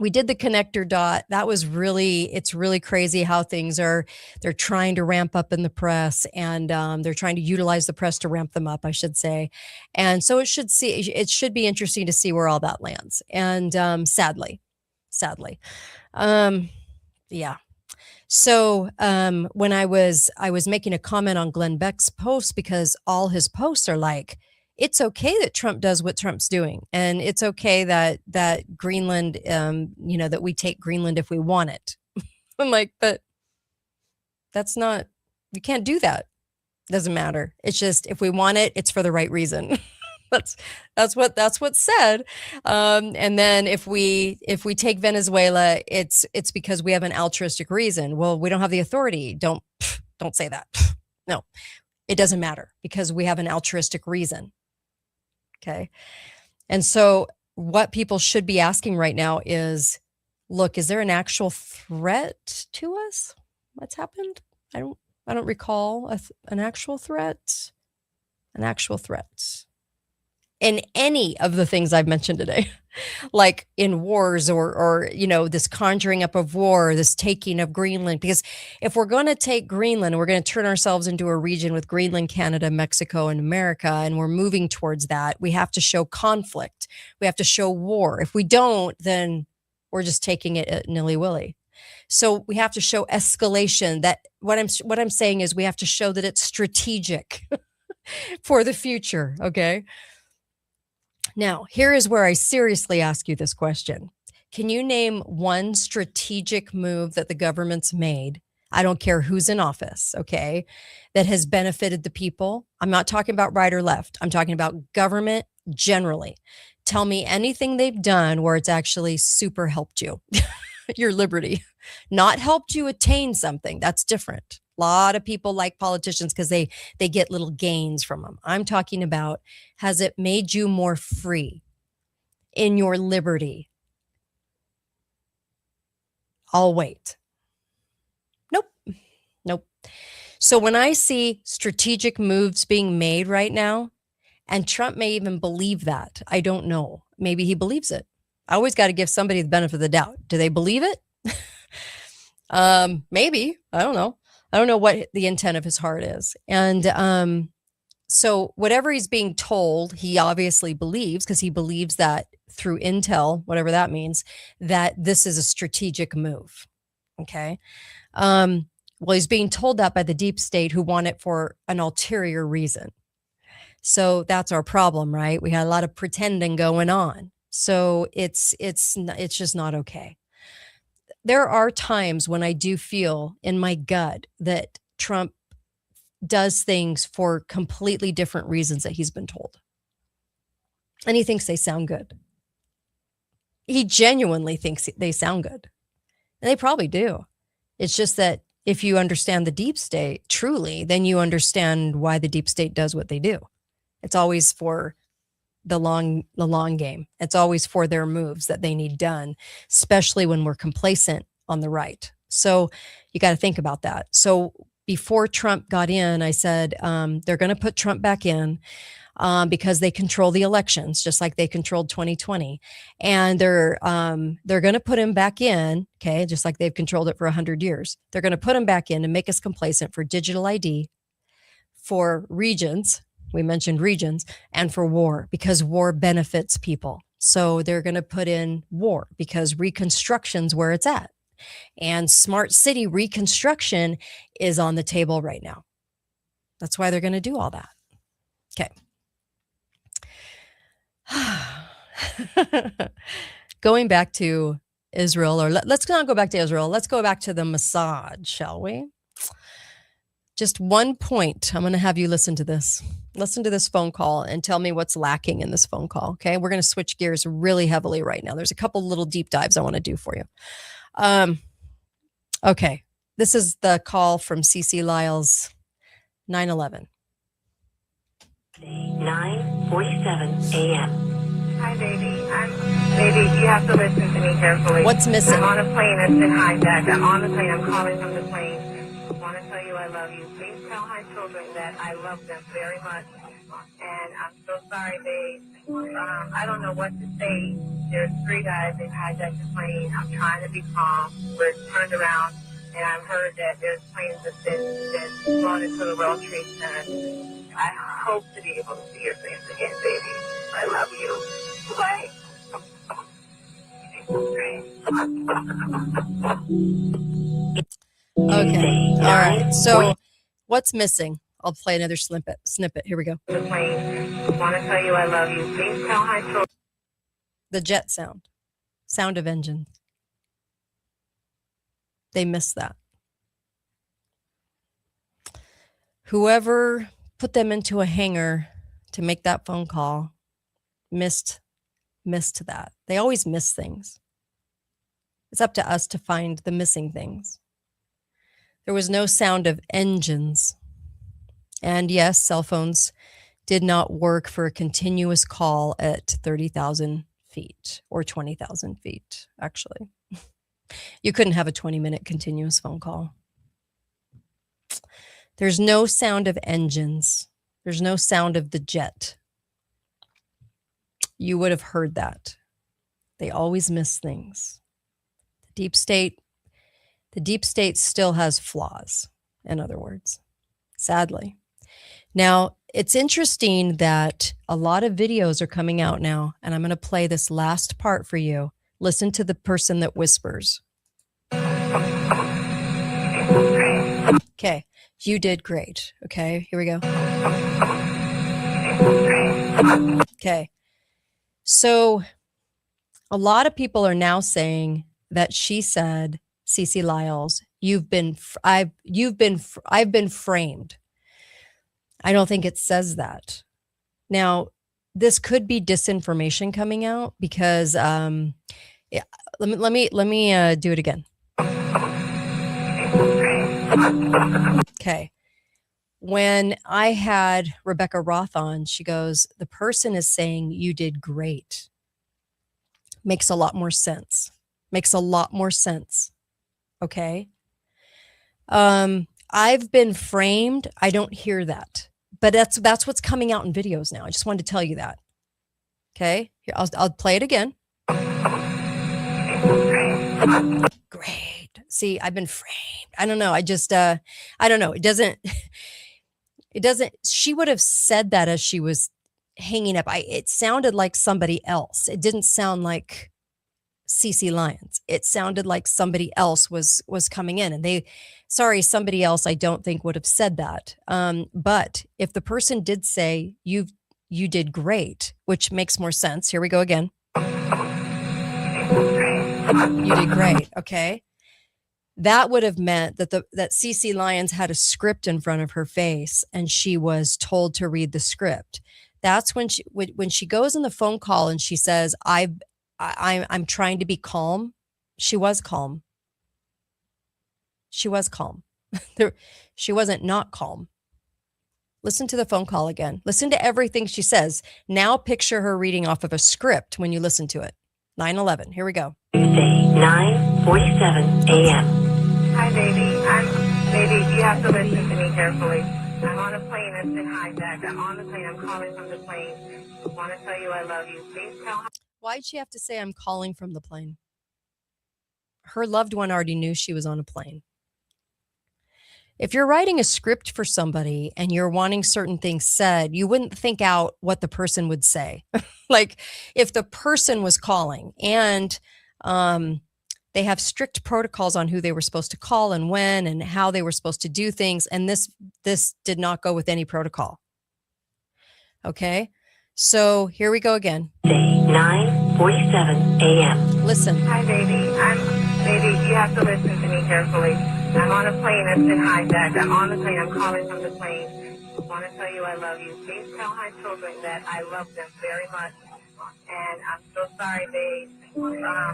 Speaker 3: we did the connector dot. That was it's really crazy how things are. They're trying to ramp up in the press, and they're trying to utilize the press to ramp them up, I should say. And so it should be interesting to see where all that lands. And sadly, yeah. So when I was making a comment on Glenn Beck's post, because all his posts are like, it's okay that Trump does what Trump's doing. And it's okay that Greenland, that we take Greenland if we want it. I'm like, but that's not, you can't do that. Doesn't matter. It's just, if we want it, it's for the right reason. that's what's said. And then if we take Venezuela, it's because we have an altruistic reason. Well, we don't have the authority. Don't say that. No, it doesn't matter because we have an altruistic reason. Okay. And so what people should be asking right now is, look, is there an actual threat to us? What's happened? I don't recall an actual threat. In any of the things I've mentioned today, like in wars or this conjuring up of war, this taking of Greenland. Because if we're going to take Greenland, we're going to turn ourselves into a region with Greenland, Canada, Mexico, and America, and we're moving towards that, we have to show conflict. We have to show war. If we don't, then we're just taking it nilly-willy. So we have to show escalation. That what I'm saying is we have to show that it's strategic for the future, okay? Now, here is where I seriously ask you this question. Can you name one strategic move that the government's made? I don't care who's in office, okay, that has benefited the people. I'm not talking about right or left. I'm talking about government generally. Tell me anything they've done where it's actually super helped you, your liberty, not helped you attain something. That's different. A lot of people like politicians because they get little gains from them. I'm talking about, has it made you more free in your liberty? I'll wait. Nope. So when I see strategic moves being made right now, and Trump may even believe that, I don't know. Maybe he believes it. I always got to give somebody the benefit of the doubt. Do they believe it? Maybe. I don't know. I don't know what the intent of his heart is. And so whatever he's being told, he obviously believes, because he believes that through intel, whatever that means, that this is a strategic move. Okay. Well, he's being told that by the deep state, who want it for an ulterior reason. So that's our problem, right? We had a lot of pretending going on. So it's just not okay. There are times when I do feel in my gut that Trump does things for completely different reasons that he's been told. And he thinks they sound good. He genuinely thinks they sound good. And they probably do. It's just that if you understand the deep state truly, then you understand why the deep state does what they do. It's always for the long game. It's always for their moves that they need done, especially when we're complacent on the right. So you got to think about that. So before Trump got in, I said they're going to put Trump back in because they control the elections, just like they controlled 2020. And they're going to put him back in, okay, just like they've controlled it for 100 years. They're going to put him back in to make us complacent for digital ID, for regions, we mentioned regions, and for war, because war benefits people. So they're going to put in war because reconstruction's where it's at. And smart city reconstruction is on the table right now. That's why they're going to do all that. Okay. Going back to Israel, or let's not go back to Israel. Let's go back to the Mossad, shall we? Just one point. I'm going to have you listen to this. Listen to this phone call and tell me what's lacking in this phone call. Okay. We're going to switch gears really heavily right now. There's a couple little deep dives I want to do for you. Okay. This is the call from CeCe Lyle's 9/11.
Speaker 4: 9:47 a.m.
Speaker 5: Hi, baby. Baby, you have to listen to me carefully.
Speaker 3: What's missing?
Speaker 5: I'm on a plane that's been hijacked. I'm on the plane. I'm calling from the plane. I want to tell you I love you. Please tell my children that I love them very much. And I'm so sorry, babe. I don't know what to say. There's 3 guys. They've hijacked the plane. I'm trying to be calm. We're turned around, and I've heard that there's planes that's been flown into the World Trade Center. I hope to be able to see your face again, baby. I love you. Bye.
Speaker 3: Okay. All right. So what's missing? I'll play another snippet. Here we go.
Speaker 5: The plane. I want to tell you I love you. Please tell my children.
Speaker 3: The jet sound of engines. They missed that. Whoever put them into a hangar to make that phone call missed that. They always miss things. It's up to us to find the missing things. There was no sound of engines. And yes, cell phones did not work for a continuous call at 30,000 feet or 20,000 feet, actually. You couldn't have a 20-minute continuous phone call. There's no sound of engines. There's no sound of the jet. You would have heard that. They always miss things. The deep state still has flaws, in other words, sadly. Now, it's interesting that a lot of videos are coming out now, and I'm going to play this last part for you. Listen to the person that whispers. Okay, you did great. Okay, here we go. Okay, so A lot of people are now saying that she said, Cece Lyles, I've been framed. I don't think it says that. Now, this could be disinformation coming out because yeah, let me do it again. Okay. When I had Rebecca Roth on, she goes, the person is saying you did great. Makes a lot more sense. Makes a lot more sense. Okay. I've been framed. I don't hear that, but that's what's coming out in videos now. I just wanted to tell you that. Okay. Here, I'll play it again. Great. See, I've been framed. I don't know. I don't know. It doesn't, she would have said that as she was hanging up. It sounded like somebody else. It didn't sound like Cece Lyons. It sounded like somebody else was coming in, and somebody else I don't think would have said that. But if the person did say you did great, which makes more sense. Here we go again. You did great. Okay. That would have meant that that Cece Lyons had a script in front of her face and she was told to read the script. That's when she goes in the phone call and she says, I'm trying to be calm. She was calm. She was calm. She wasn't not calm. Listen to the phone call again. Listen to everything she says. Now picture her reading off of a script when you listen to it. 9/11. Here we go.
Speaker 4: Tuesday, 9:47 a.m.
Speaker 5: Hi, baby. Baby, you have to listen to me carefully. I'm on a plane that's been hijacked. I'm on the plane. I'm calling from the plane. I want to tell you I love you. Please tell.
Speaker 3: Why'd she have to say I'm calling from the plane? Her loved one already knew she was on a plane. If you're writing a script for somebody and you're wanting certain things said, you wouldn't think out what the person would say. Like if the person was calling and they have strict protocols on who they were supposed to call and when and how they were supposed to do things. And this did not go with any protocol. Okay. So here we go again.
Speaker 4: 9:47 a.m.
Speaker 3: Listen.
Speaker 5: Hi, baby. Baby, you have to listen to me carefully. I'm on a plane that's been hijacked. I'm on the plane. I'm calling from the plane. I want to tell you I love you. Please tell my children that I love them very much. And I'm so sorry, babe.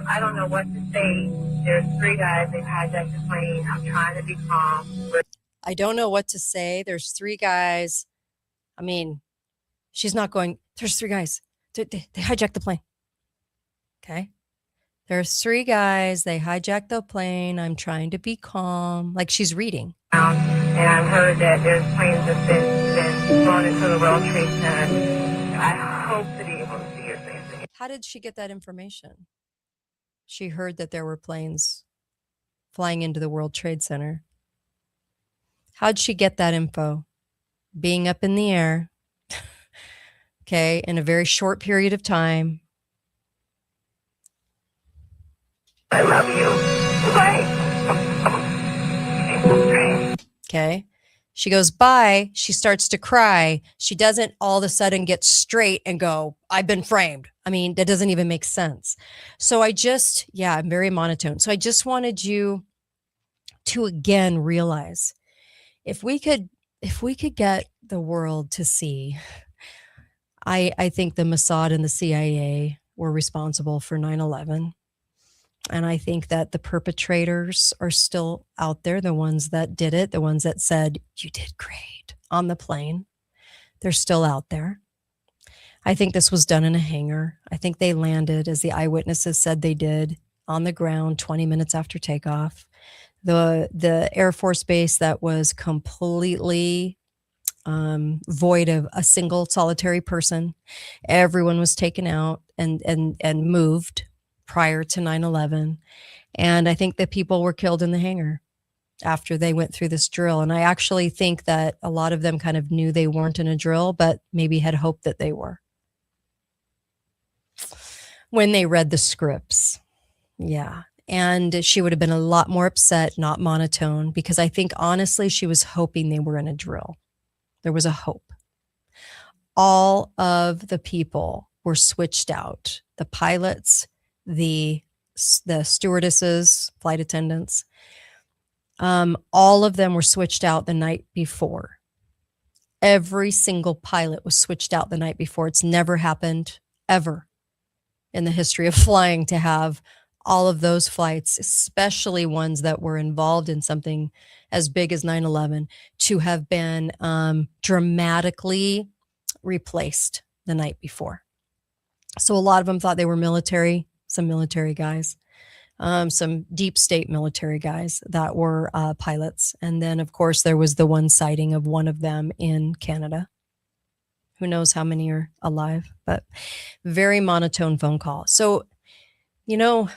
Speaker 5: I don't know what to say. There's 3 guys. They've hijacked the plane. I'm trying to be calm.
Speaker 3: I don't know what to say. There's 3 guys. I mean, she's not going, there's 3 guys. They hijacked the plane. Okay. There's 3 guys. They hijacked the plane. I'm trying to be calm. Like she's reading.
Speaker 5: And I've heard that there's planes that's been flown into the World Trade Center. I hope to be able to see your face again.
Speaker 3: How did she get that information? She heard that there were planes flying into the World Trade Center. How'd she get that info? Being up in the air, okay, in a very short period of time.
Speaker 5: I love you. Bye.
Speaker 3: Okay. She goes by, she starts to cry. She doesn't all of a sudden get straight and go, I've been framed. I mean, that doesn't even make sense. So I'm very monotone. So I just wanted you to again realize if we could get the world to see, I think the Mossad and the CIA were responsible for 9/11. And I think that the perpetrators are still out there, the ones that did it, the ones that said, you did great on the plane. They're still out there. I think this was done in a hangar. I think they landed, as the eyewitnesses said they did, on the ground 20 minutes after takeoff. The Air Force base that was completely void of a single solitary person. Everyone was taken out and moved prior to 9/11. And I think that people were killed in the hangar after they went through this drill. And I actually think that a lot of them kind of knew they weren't in a drill, but maybe had hoped that they were when they read the scripts. Yeah. And she would have been a lot more upset, not monotone, because I think honestly, she was hoping they were in a drill. There was a hope. All of the people were switched out. The pilots, the stewardesses, flight attendants, all of them were switched out the night before. Every single pilot was switched out the night before. It's never happened ever in the history of flying to have all of those flights, especially ones that were involved in something as big as 9/11, to have been dramatically replaced the night before. So a lot of them thought they were military, some military guys, some deep state military guys that were pilots. And then, of course, there was the one sighting of one of them in Canada. Who knows how many are alive, but very monotone phone call. So, you know,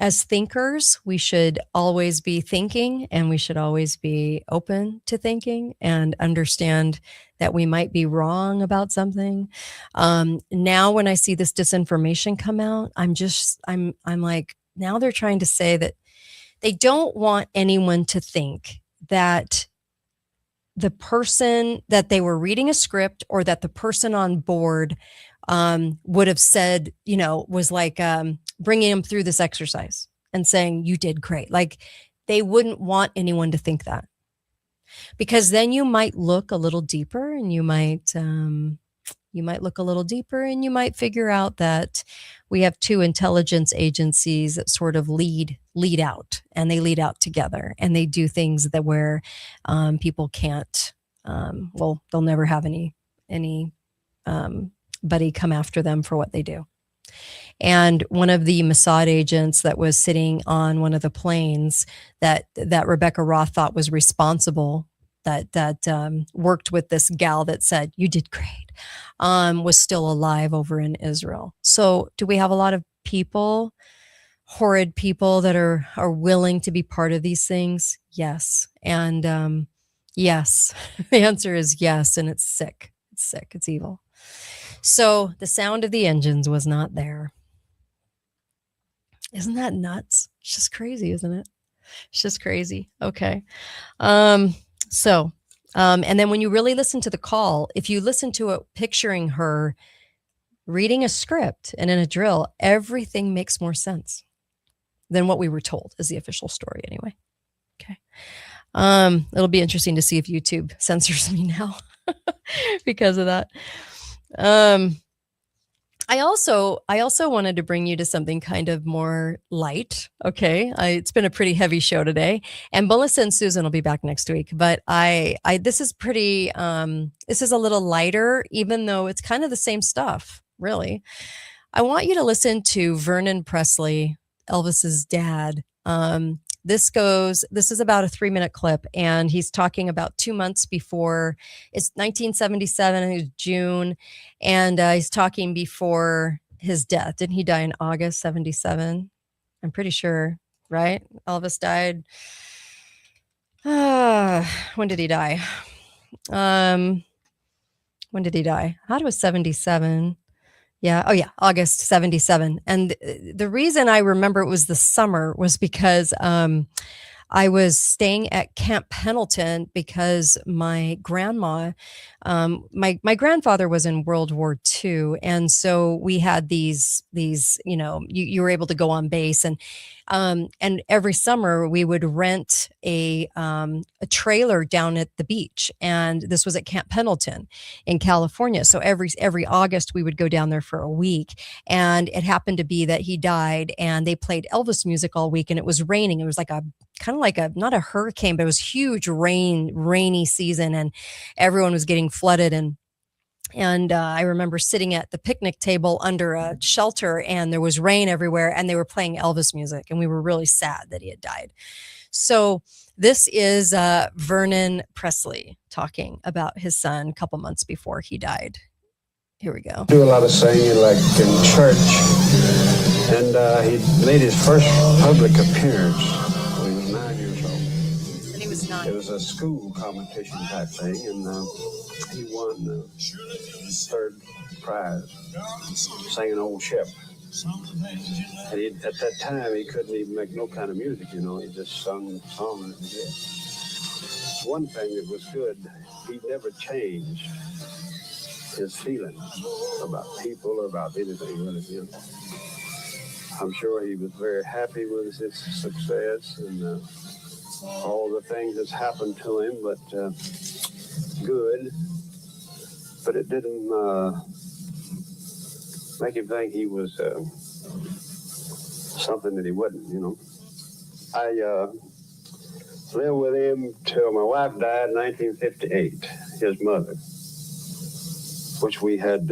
Speaker 3: as thinkers, we should always be thinking, and we should always be open to thinking and understand that we might be wrong about something. Now, when I see this disinformation come out, I'm like, now they're trying to say that they don't want anyone to think that the person that they were reading a script, or that the person on board would have said, was like bringing them through this exercise and saying, you did great. Like, they wouldn't want anyone to think that, because then you might look a little deeper, and you might look a little deeper and you might figure out that we have two intelligence agencies that sort of lead out, and they lead out together, and they do things that where people can't, they'll never have any buddy come after them for what they do. And one of the Mossad agents that was sitting on one of the planes that Rebecca Roth thought was responsible, that worked with this gal that said, you did great, was still alive over in Israel. So do we have a lot of people, horrid people, that are willing to be part of these things? Yes. And yes, the answer is yes. And it's sick. It's sick. It's evil. So the sound of the engines was not there. Isn't that nuts? It's just crazy, isn't it? It's just crazy. Okay. And then when you really listen to the call, if you listen to it picturing her reading a script and in a drill, everything makes more sense than what we were told, is the official story anyway. Okay. It'll be interesting to see if YouTube censors me now because of that. I also wanted to bring you to something kind of more light. Okay. It's been a pretty heavy show today, and Melissa and Susan will be back next week, but this is pretty, this is a little lighter, even though it's kind of the same stuff, really. I want you to listen to Vernon Presley, Elvis's dad. This is about a 3-minute clip, and he's talking about 2 months before. It's 1977, and it's June, and he's talking before his death. Didn't he die in August 77? I'm pretty sure, right? Elvis died. When did he die? When did he die? I thought it was 77. Yeah. Oh, yeah. August 77. And the reason I remember it was the summer was because I was staying at Camp Pendleton because my grandma, my grandfather was in World War II. And so we had these, you were able to go on base, and every summer we would rent a trailer down at the beach. And this was at Camp Pendleton in California. So every August we would go down there for a week, and it happened to be that he died, and they played Elvis music all week, and it was raining. It was like not a hurricane, but it was huge rainy season, and everyone was getting flooded. And I remember sitting at the picnic table under a shelter, and there was rain everywhere, and they were playing Elvis music, and we were really sad that he had died. So this is Vernon Presley talking about his son a couple months before he died. Here we go.
Speaker 6: Do a lot of singing, like in church, and he made his first public appearance when he was 9 years old.
Speaker 3: And he was 9.
Speaker 6: It was a school competition type thing, and he won the third prize, singing Old Ship. And at that time, he couldn't even make no kind of music, he just sung songs. One thing that was good, he never changed his feelings about people or about anything, really. I'm sure he was very happy with his success and all the things that's happened to him, but good. But it didn't make him think he was something that he wasn't, you know. I lived with him till my wife died in 1958, his mother, which we had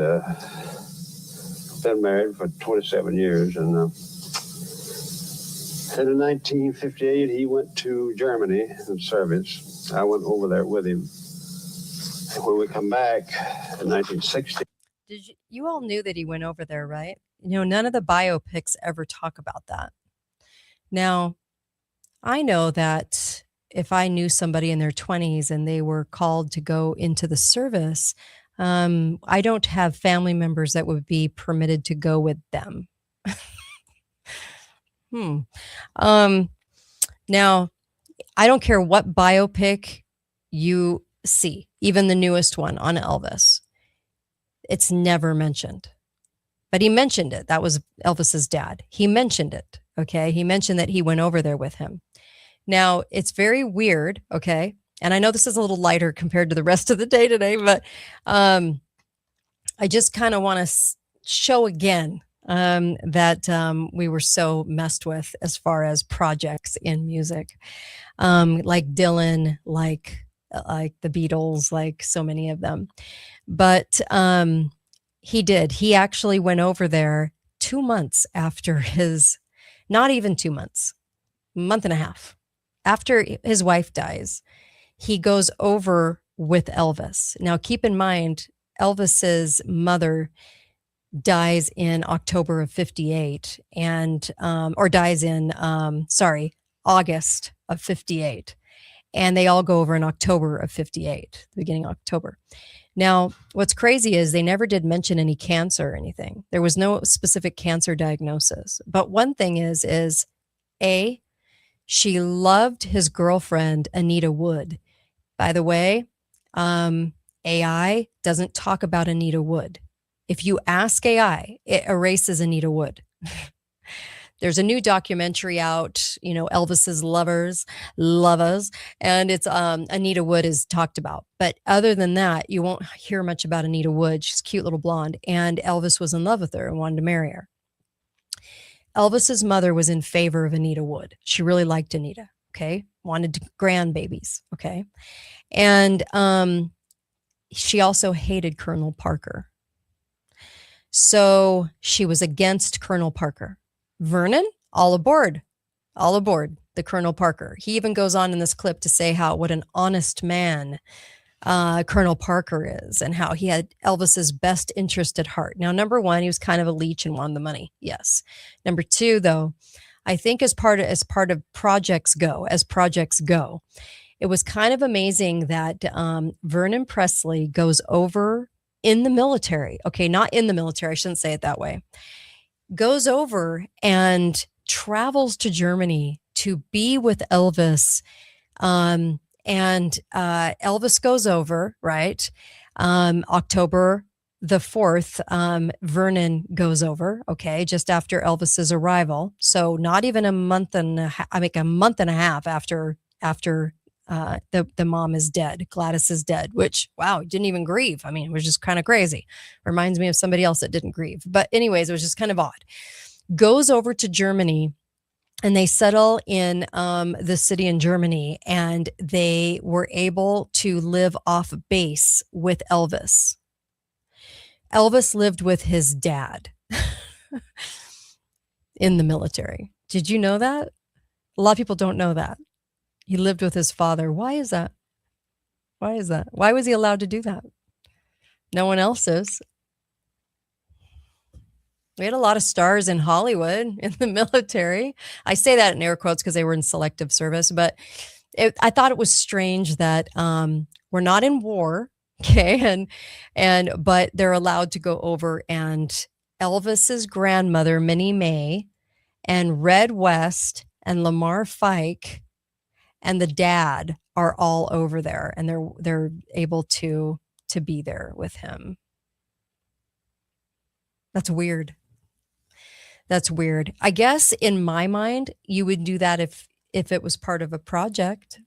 Speaker 6: been married for 27 years. And then in 1958, he went to Germany in service. I went over there with him. And when we come back in 1960,
Speaker 3: You all knew that he went over there, right? You know, none of the biopics ever talk about that. Now, I know that if I knew somebody in their 20s and they were called to go into the service, I don't have family members that would be permitted to go with them. Now, I don't care what biopic you see, even the newest one on Elvis. It's never mentioned. But he mentioned it. That was Elvis's dad. He mentioned it. Okay. He mentioned that he went over there with him. Now, it's very weird. Okay. And I know this is a little lighter compared to the rest of the day today, but I just kind of want to show again that we were so messed with as far as projects in music, like Dylan, like the Beatles, like so many of them. But he did. He actually went over there 2 months after not even 2 months, a month and a half after his wife dies. He goes over with Elvis. Now, keep in mind, Elvis's mother dies in October of 58 or dies in, August of 58. And they all go over in October of 58, the beginning of October. Now, what's crazy is they never did mention any cancer or anything. There was no specific cancer diagnosis. But one thing is she loved his girlfriend, Anita Wood. By the way, AI doesn't talk about Anita Wood. If you ask AI, it erases Anita Wood. There's a new documentary out, Elvis's lovers, and it's Anita Wood is talked about. But other than that, you won't hear much about Anita Wood. She's a cute little blonde, and Elvis was in love with her and wanted to marry her. Elvis's mother was in favor of Anita Wood. She really liked Anita, okay? Wanted grandbabies, okay? And she also hated Colonel Parker. So she was against Colonel Parker. Vernon, all aboard the Colonel Parker. He even goes on in this clip to say what an honest man Colonel Parker is and how he had Elvis's best interest at heart. Now, number one, he was kind of a leech and wanted the money. Yes. Number two, though, I think as part of projects go, it was kind of amazing that Vernon Presley goes over in the military. Okay, not in the military. I shouldn't say it that way. Goes over and travels to Germany to be with Elvis. And Elvis goes over, right? October the 4th, Vernon goes over, okay, just after Elvis's arrival. So not even a month and a half after the mom is dead. Gladys is dead, which, wow, didn't even grieve. I mean, it was just kind of crazy. Reminds me of somebody else that didn't grieve. But anyways, it was just kind of odd. Goes over to Germany and they settle in the city in Germany, and they were able to live off base with Elvis. Elvis lived with his dad in the military. Did you know that? A lot of people don't know that. He lived with his father. Why is that? Why was he allowed to do that? No one else is. We had a lot of stars in Hollywood, in the military. I say that in air quotes because they were in selective service, but I thought it was strange that we're not in war, okay, but they're allowed to go over, and Elvis's grandmother, Minnie Mae, and Red West, and Lamar Fike, and the dad are all over there, and they're able to be there with him. That's weird. That's weird. I guess in my mind, you would do that if it was part of a project.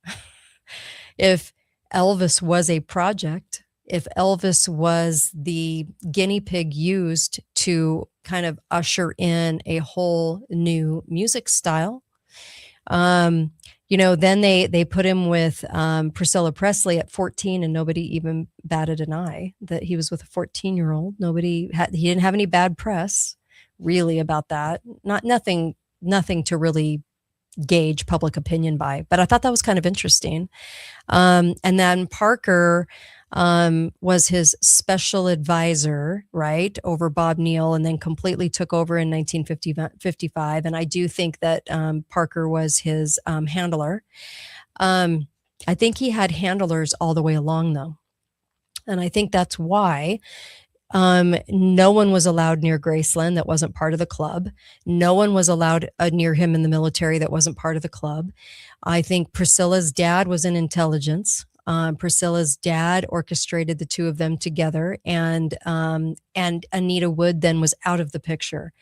Speaker 3: If Elvis was a project, if Elvis was the guinea pig used to kind of usher in a whole new music style, then they put him with Priscilla Presley at 14, and nobody even batted an eye that he was with a 14-year-old. He didn't have any bad press really about that. Nothing to really gauge public opinion by, but I thought that was kind of interesting. And then Parker was his special advisor, right, over Bob Neal, and then completely took over in 1955. And I do think that Parker was his handler. I think he had handlers all the way along, though. And I think that's why no one was allowed near Graceland that wasn't part of the club. No one was allowed near him in the military that wasn't part of the club. I think Priscilla's dad was in intelligence. Priscilla's dad orchestrated the two of them together, and Anita Wood then was out of the picture,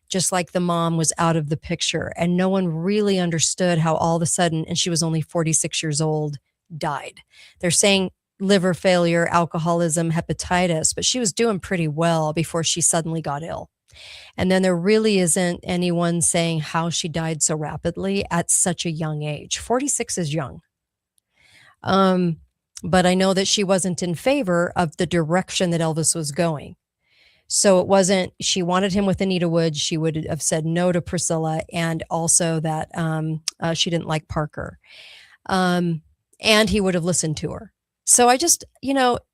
Speaker 3: just like the mom was out of the picture. And no one really understood how all of a sudden, and she was only 46 years old, died. They're saying liver failure, alcoholism, hepatitis, but she was doing pretty well before she suddenly got ill. And then there really isn't anyone saying how she died so rapidly at such a young age. 46 is young. But I know that she wasn't in favor of the direction that Elvis was going. So it wasn't, she wanted him with Anita Wood. She would have said no to Priscilla, and also that she didn't like Parker. And he would have listened to her. So I just,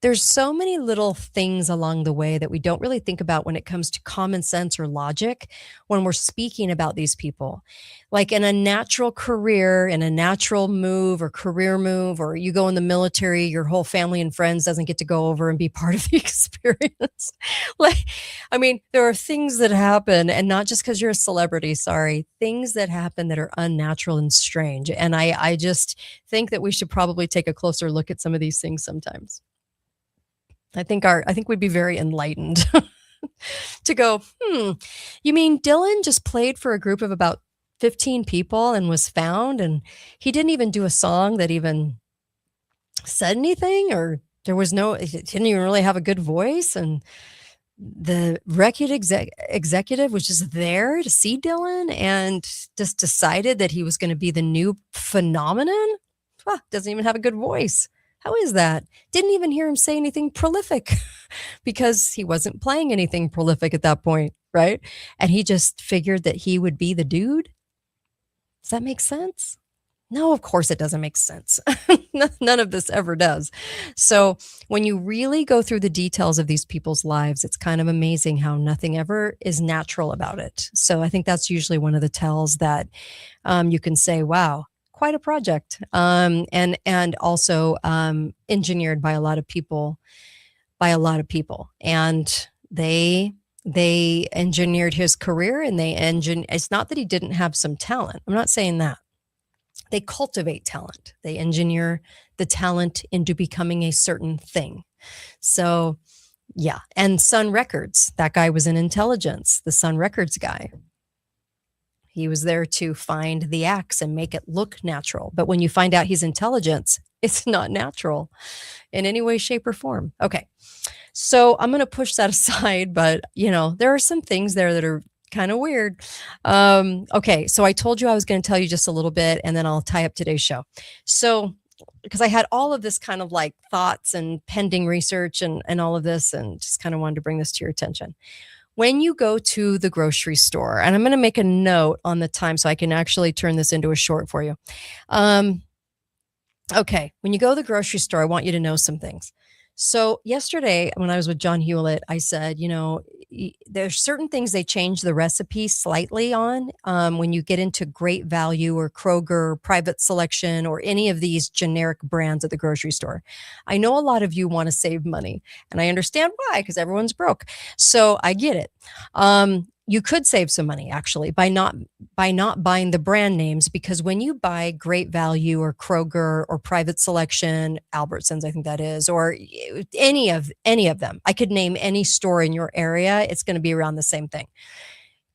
Speaker 3: there's so many little things along the way that we don't really think about when it comes to common sense or logic when we're speaking about these people. Like in a natural career, in a natural move or career move, or you go in the military, your whole family and friends doesn't get to go over and be part of the experience. There are things that happen, and not just because you're a celebrity, things that happen that are unnatural and strange. And I just think that we should probably take a closer look at some of these things sometimes. I think we'd be very enlightened to go, you mean Dylan just played for a group of about 15 people and was found, and he didn't even do a song that even said anything, or he didn't even really have a good voice, and the record executive was just there to see Dylan and just decided that he was going to be the new phenomenon? Doesn't even have a good voice. How is that? Didn't even hear him say anything prolific because he wasn't playing anything prolific at that point, right? And he just figured that he would be the dude. Does that make sense? No, of course it doesn't make sense. None of this ever does. So when you really go through the details of these people's lives, it's kind of amazing how nothing ever is natural about it. So I think that's usually one of the tells that you can say, wow, quite a project. And also engineered by a lot of people. And they engineered his career, and it's not that he didn't have some talent. I'm not saying that. They cultivate talent. They engineer the talent into becoming a certain thing. So, yeah. And Sun Records, that guy was in intelligence, the Sun Records guy. He was there to find the acts and make it look natural. But when you find out he's intelligence, it's not natural in any way, shape, or form. Okay. So I'm going to push that aside, but there are some things there that are kind of weird. Okay. So I told you I was going to tell you just a little bit, and then I'll tie up today's show. So, because I had all of this kind of like thoughts and pending research and all of this, and just kind of wanted to bring this to your attention. When you go to the grocery store, and I'm going to make a note on the time so I can actually turn this into a short for you. Okay. When you go to the grocery store, I want you to know some things. So yesterday when I was with John Hewlett, I said, there's certain things they change the recipe slightly on when you get into Great Value or Kroger, or Private Selection, or any of these generic brands at the grocery store. I know a lot of you want to save money, and I understand why, because everyone's broke. So I get it. You could save some money actually by not buying the brand names, because when you buy Great Value or Kroger or Private Selection, Albertsons, I think that is, or any of them, I could name any store in your area. It's going to be around the same thing.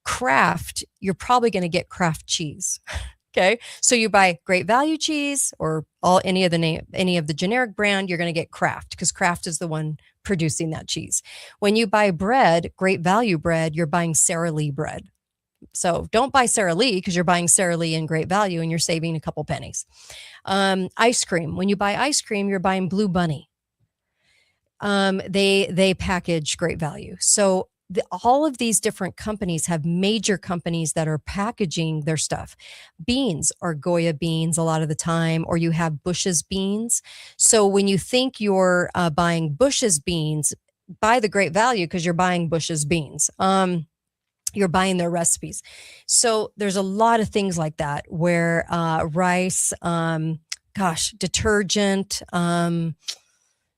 Speaker 3: Kraft, you're probably going to get Kraft cheese. Okay. So you buy Great Value cheese or any of the generic brand, you're going to get Kraft because Kraft is the one producing that cheese. When you buy bread, Great Value bread, you're buying Sara Lee bread. So don't buy Sara Lee because you're buying Sara Lee in Great Value and you're saving a couple pennies. Ice cream. When you buy ice cream, you're buying Blue Bunny. They package Great Value. So all of these different companies have major companies that are packaging their stuff. Beans are Goya beans a lot of the time, or you have Bush's beans. So when you think you're buying Bush's beans, buy the Great Value because you're buying Bush's beans. You're buying their recipes. So there's a lot of things like that where rice, detergent,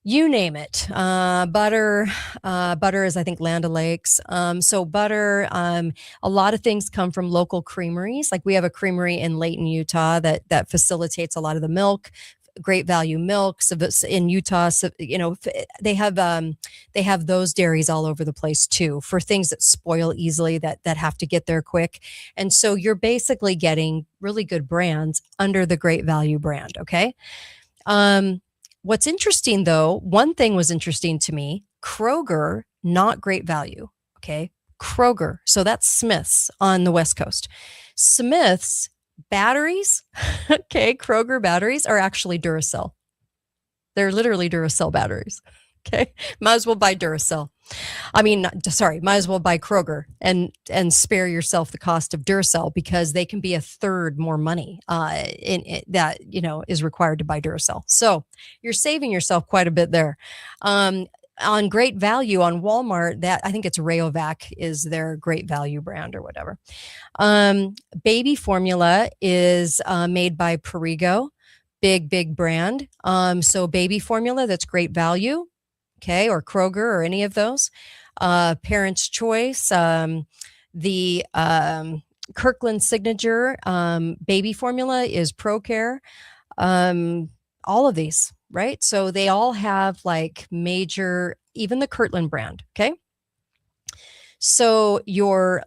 Speaker 3: you name it. Butter is, I think, Land O'Lakes. So butter, a lot of things come from local creameries. Like we have a creamery in Layton, Utah that facilitates a lot of the milk, Great Value milk. So in Utah, so, they have those dairies all over the place too for things that spoil easily that have to get there quick. And so you're basically getting really good brands under the Great Value brand. Okay. What's interesting though, one thing was interesting to me, Kroger, not Great Value. Okay. Kroger. So that's Smith's on the West Coast. Smith's batteries, okay, Kroger batteries are actually Duracell. They're literally Duracell batteries. Okay. Might as well buy Duracell. Might as well buy Kroger and spare yourself the cost of Duracell because they can be a third more money that is required to buy Duracell. So you're saving yourself quite a bit there. On Great Value on Walmart, that I think it's Rayovac is their Great Value brand or whatever. Baby formula is made by Perrigo, big brand. So baby formula, that's Great Value. Okay, or Kroger or any of those. Parents' Choice, the Kirkland Signature baby formula is ProCare. All of these, right? So they all have like major, even the Kirkland brand. Okay. So your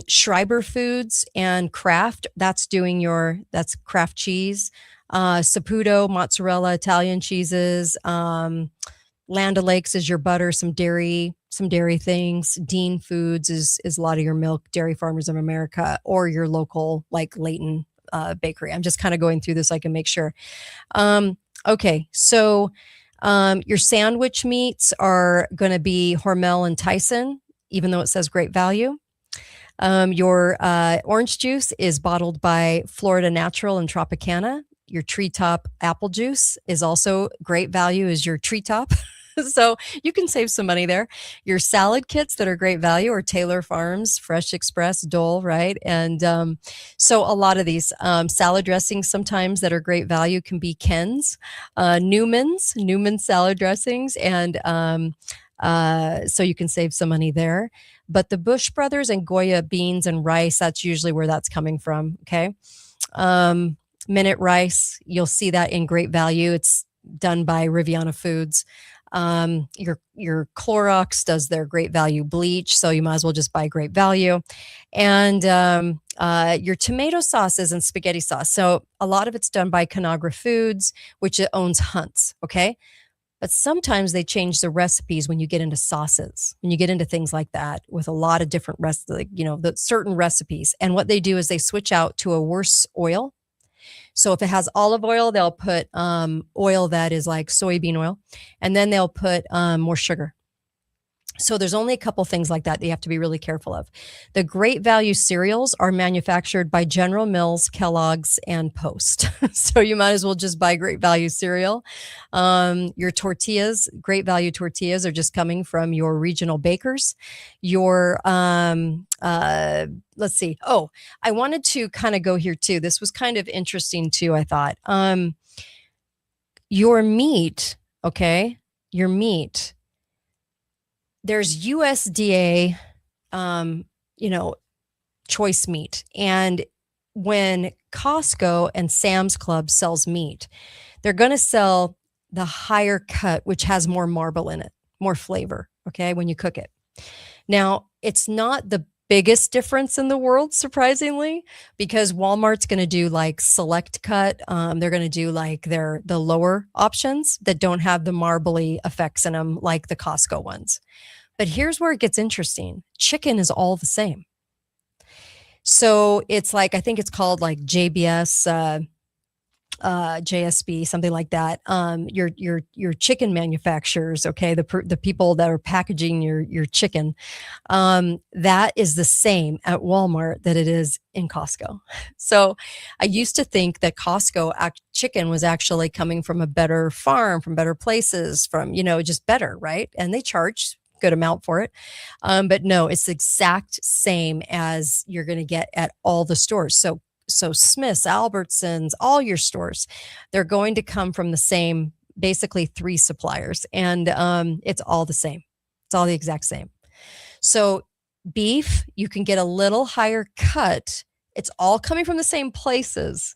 Speaker 3: Schreiber Foods and Kraft, that's Kraft cheese, Saputo, mozzarella, Italian cheeses, Land O'Lakes is your butter, some dairy things. Dean Foods is a lot of your milk, Dairy Farmers of America, or your local like Layton bakery. I'm just kind of going through this so I can make sure. Okay, so your sandwich meats are going to be Hormel and Tyson, even though it says Great Value. Your orange juice is bottled by Florida Natural and Tropicana. Your Treetop apple juice is also Great Value, is your Treetop. So you can save some money there. Your salad kits that are Great Value are Taylor Farms, Fresh Express, Dole, right? And so a lot of these salad dressings sometimes that are Great Value can be Ken's, Newman's salad dressings. And so you can save some money there. But the Bush Brothers and Goya beans and rice, that's usually where that's coming from, okay? Minute Rice, you'll see that in Great Value. It's done by Riviana Foods. Your Clorox does their Great Value bleach, so you might as well just buy Great Value. And your tomato sauces and spaghetti sauce. So a lot of it's done by Conagra Foods, which owns Hunt's, okay? But sometimes they change the recipes when you get into sauces, when you get into things like that with a lot of different the certain recipes. And what they do is they switch out to a worse oil. So if it has olive oil, they'll put oil that is like soybean oil, and then they'll put more sugar. So there's only a couple things like that you have to be really careful of. The Great Value cereals are manufactured by General Mills, Kellogg's, and Post. So you might as well just buy Great Value cereal. Your tortillas, Great Value tortillas, are just coming from your regional bakers. Your let's see. Oh, I wanted to kind of go here too. This was kind of interesting too, I thought. Your meat, okay? Your meat. There's USDA, choice meat. And when Costco and Sam's Club sells meat, they're going to sell the higher cut, which has more marble in it, more flavor, okay, when you cook it. Now, it's not the biggest difference in the world, surprisingly, because Walmart's going to do like select cut. They're going to do like the lower options that don't have the marbly effects in them like the Costco ones. But here's where it gets interesting. Chicken is all the same. So it's like, I think it's called like JBS, JSB, something like that. Your chicken manufacturers, okay, the people that are packaging your chicken, that is the same at Walmart that it is in Costco. So I used to think that Costco chicken was actually coming from a better farm, from better places, from, just better, right? And they charge good amount for it. But no, it's the exact same as you're going to get at all the stores. So Smith's, Albertsons, all your stores, they're going to come from the same, basically 3 suppliers. And it's all the same. It's all the exact same. So beef, you can get a little higher cut. It's all coming from the same places,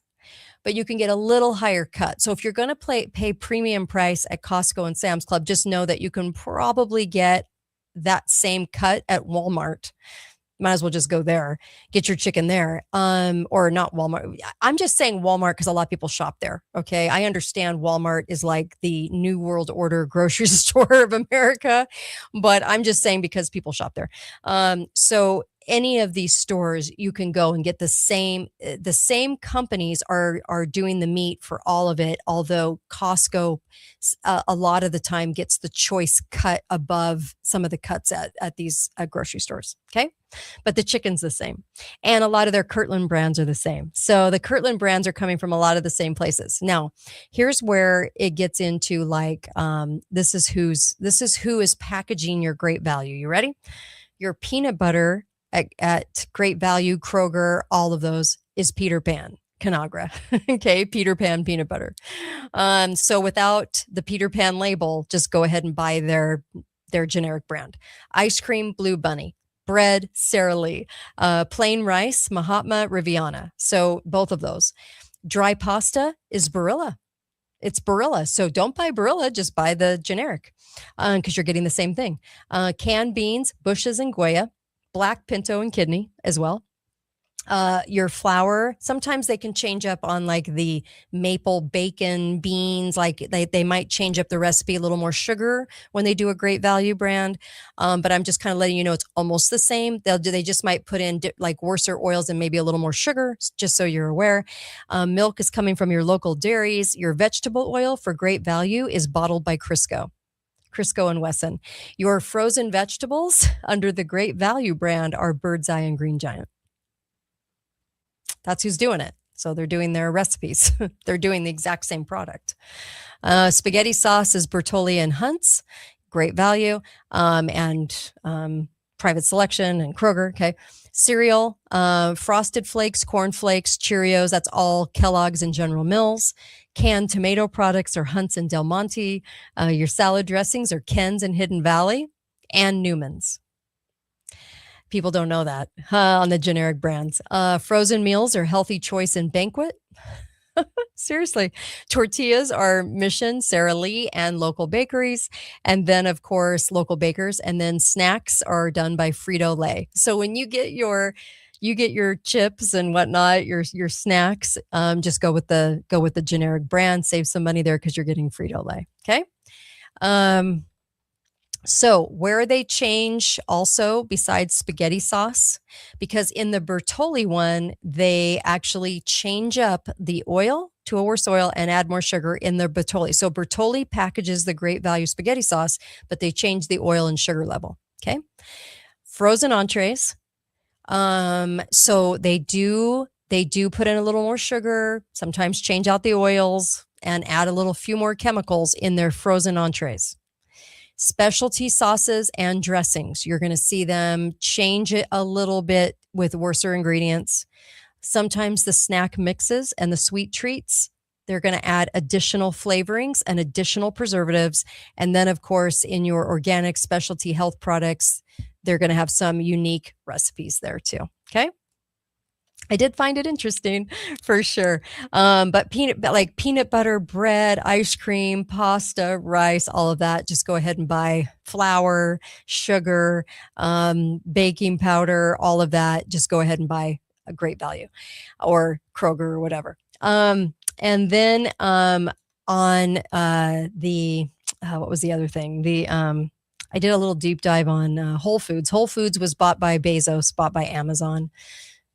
Speaker 3: but you can get a little higher cut. So if you're going to pay premium price at Costco and Sam's Club, just know that you can probably get that same cut at Walmart. Might as well just go there, get your chicken there, or not Walmart. I'm just saying Walmart because a lot of people shop there. Okay, I understand Walmart is like the New World Order grocery store of America, but I'm just saying because people shop there. So any of these stores, you can go and get the same companies are doing the meat for all of it. Although Costco, a lot of the time gets the choice cut above some of the cuts at these grocery stores. Okay. But the chicken's the same. And a lot of their Kirtland brands are the same. So the Kirtland brands are coming from a lot of the same places. Now, here's where it gets into like, this is who is packaging your Great Value. You ready? Your peanut butter at Great Value, Kroger, all of those is Peter Pan. Conagra. Okay. Peter Pan peanut butter. So without the Peter Pan label, just go ahead and buy their generic brand. Ice cream, Blue Bunny. Bread, Sara Lee. Plain rice, Mahatma, Riviana. So both of those. Dry pasta is Barilla. It's Barilla. So don't buy Barilla, just buy the generic because you're getting the same thing. Canned beans, Bush's and Goya. Black pinto and kidney as well. Your flour, sometimes they can change up on like the maple bacon beans, like they might change up the recipe, a little more sugar when they do a Great Value brand. But I'm just kind of letting you know it's almost the same. They just might put in like worser oils and maybe a little more sugar, just so you're aware. Milk is coming from your local dairies. Your vegetable oil for Great Value is bottled by Crisco and Wesson. Your frozen vegetables under the Great Value brand are Bird's Eye and Green Giant. That's who's doing it. So they're doing their recipes. They're doing the exact same product. Spaghetti sauce is Bertolli and Hunt's, Great Value, and Private Selection and Kroger. Okay. Cereal, Frosted Flakes, Corn Flakes, Cheerios. That's all Kellogg's and General Mills. Canned tomato products are Hunt's and Del Monte. Your salad dressings are Ken's and Hidden Valley and Newman's. People don't know that on the generic brands. Frozen meals are Healthy Choice and Banquet. Seriously. Tortillas are Mission, Sara Lee, and local bakeries. And then, of course, local bakers. And then snacks are done by Frito-Lay. So when you get your chips and whatnot, your snacks, just go with the generic brand, save some money there because you're getting Frito-Lay. Okay. So where they change also besides spaghetti sauce, because in the Bertolli one, they actually change up the oil to a worse oil and add more sugar in the Bertolli. So Bertolli packages the Great Value spaghetti sauce, but they change the oil and sugar level. Okay. Frozen entrees. So they do put in a little more sugar, sometimes change out the oils and add a few more chemicals in their frozen entrees. Specialty sauces and dressings. You're going to see them change it a little bit with worser ingredients. Sometimes the snack mixes and the sweet treats, they're going to add additional flavorings and additional preservatives. And then, of course, in your organic specialty health products, they're going to have some unique recipes there too. Okay. I did find it interesting for sure. But peanut butter, bread, ice cream, pasta, rice, all of that, just go ahead and buy flour, sugar, baking powder, all of that. Just go ahead and buy a Great Value or Kroger or whatever. And then on the what was the other thing? I did a little deep dive on Whole Foods. Whole Foods was bought by Bezos, bought by Amazon.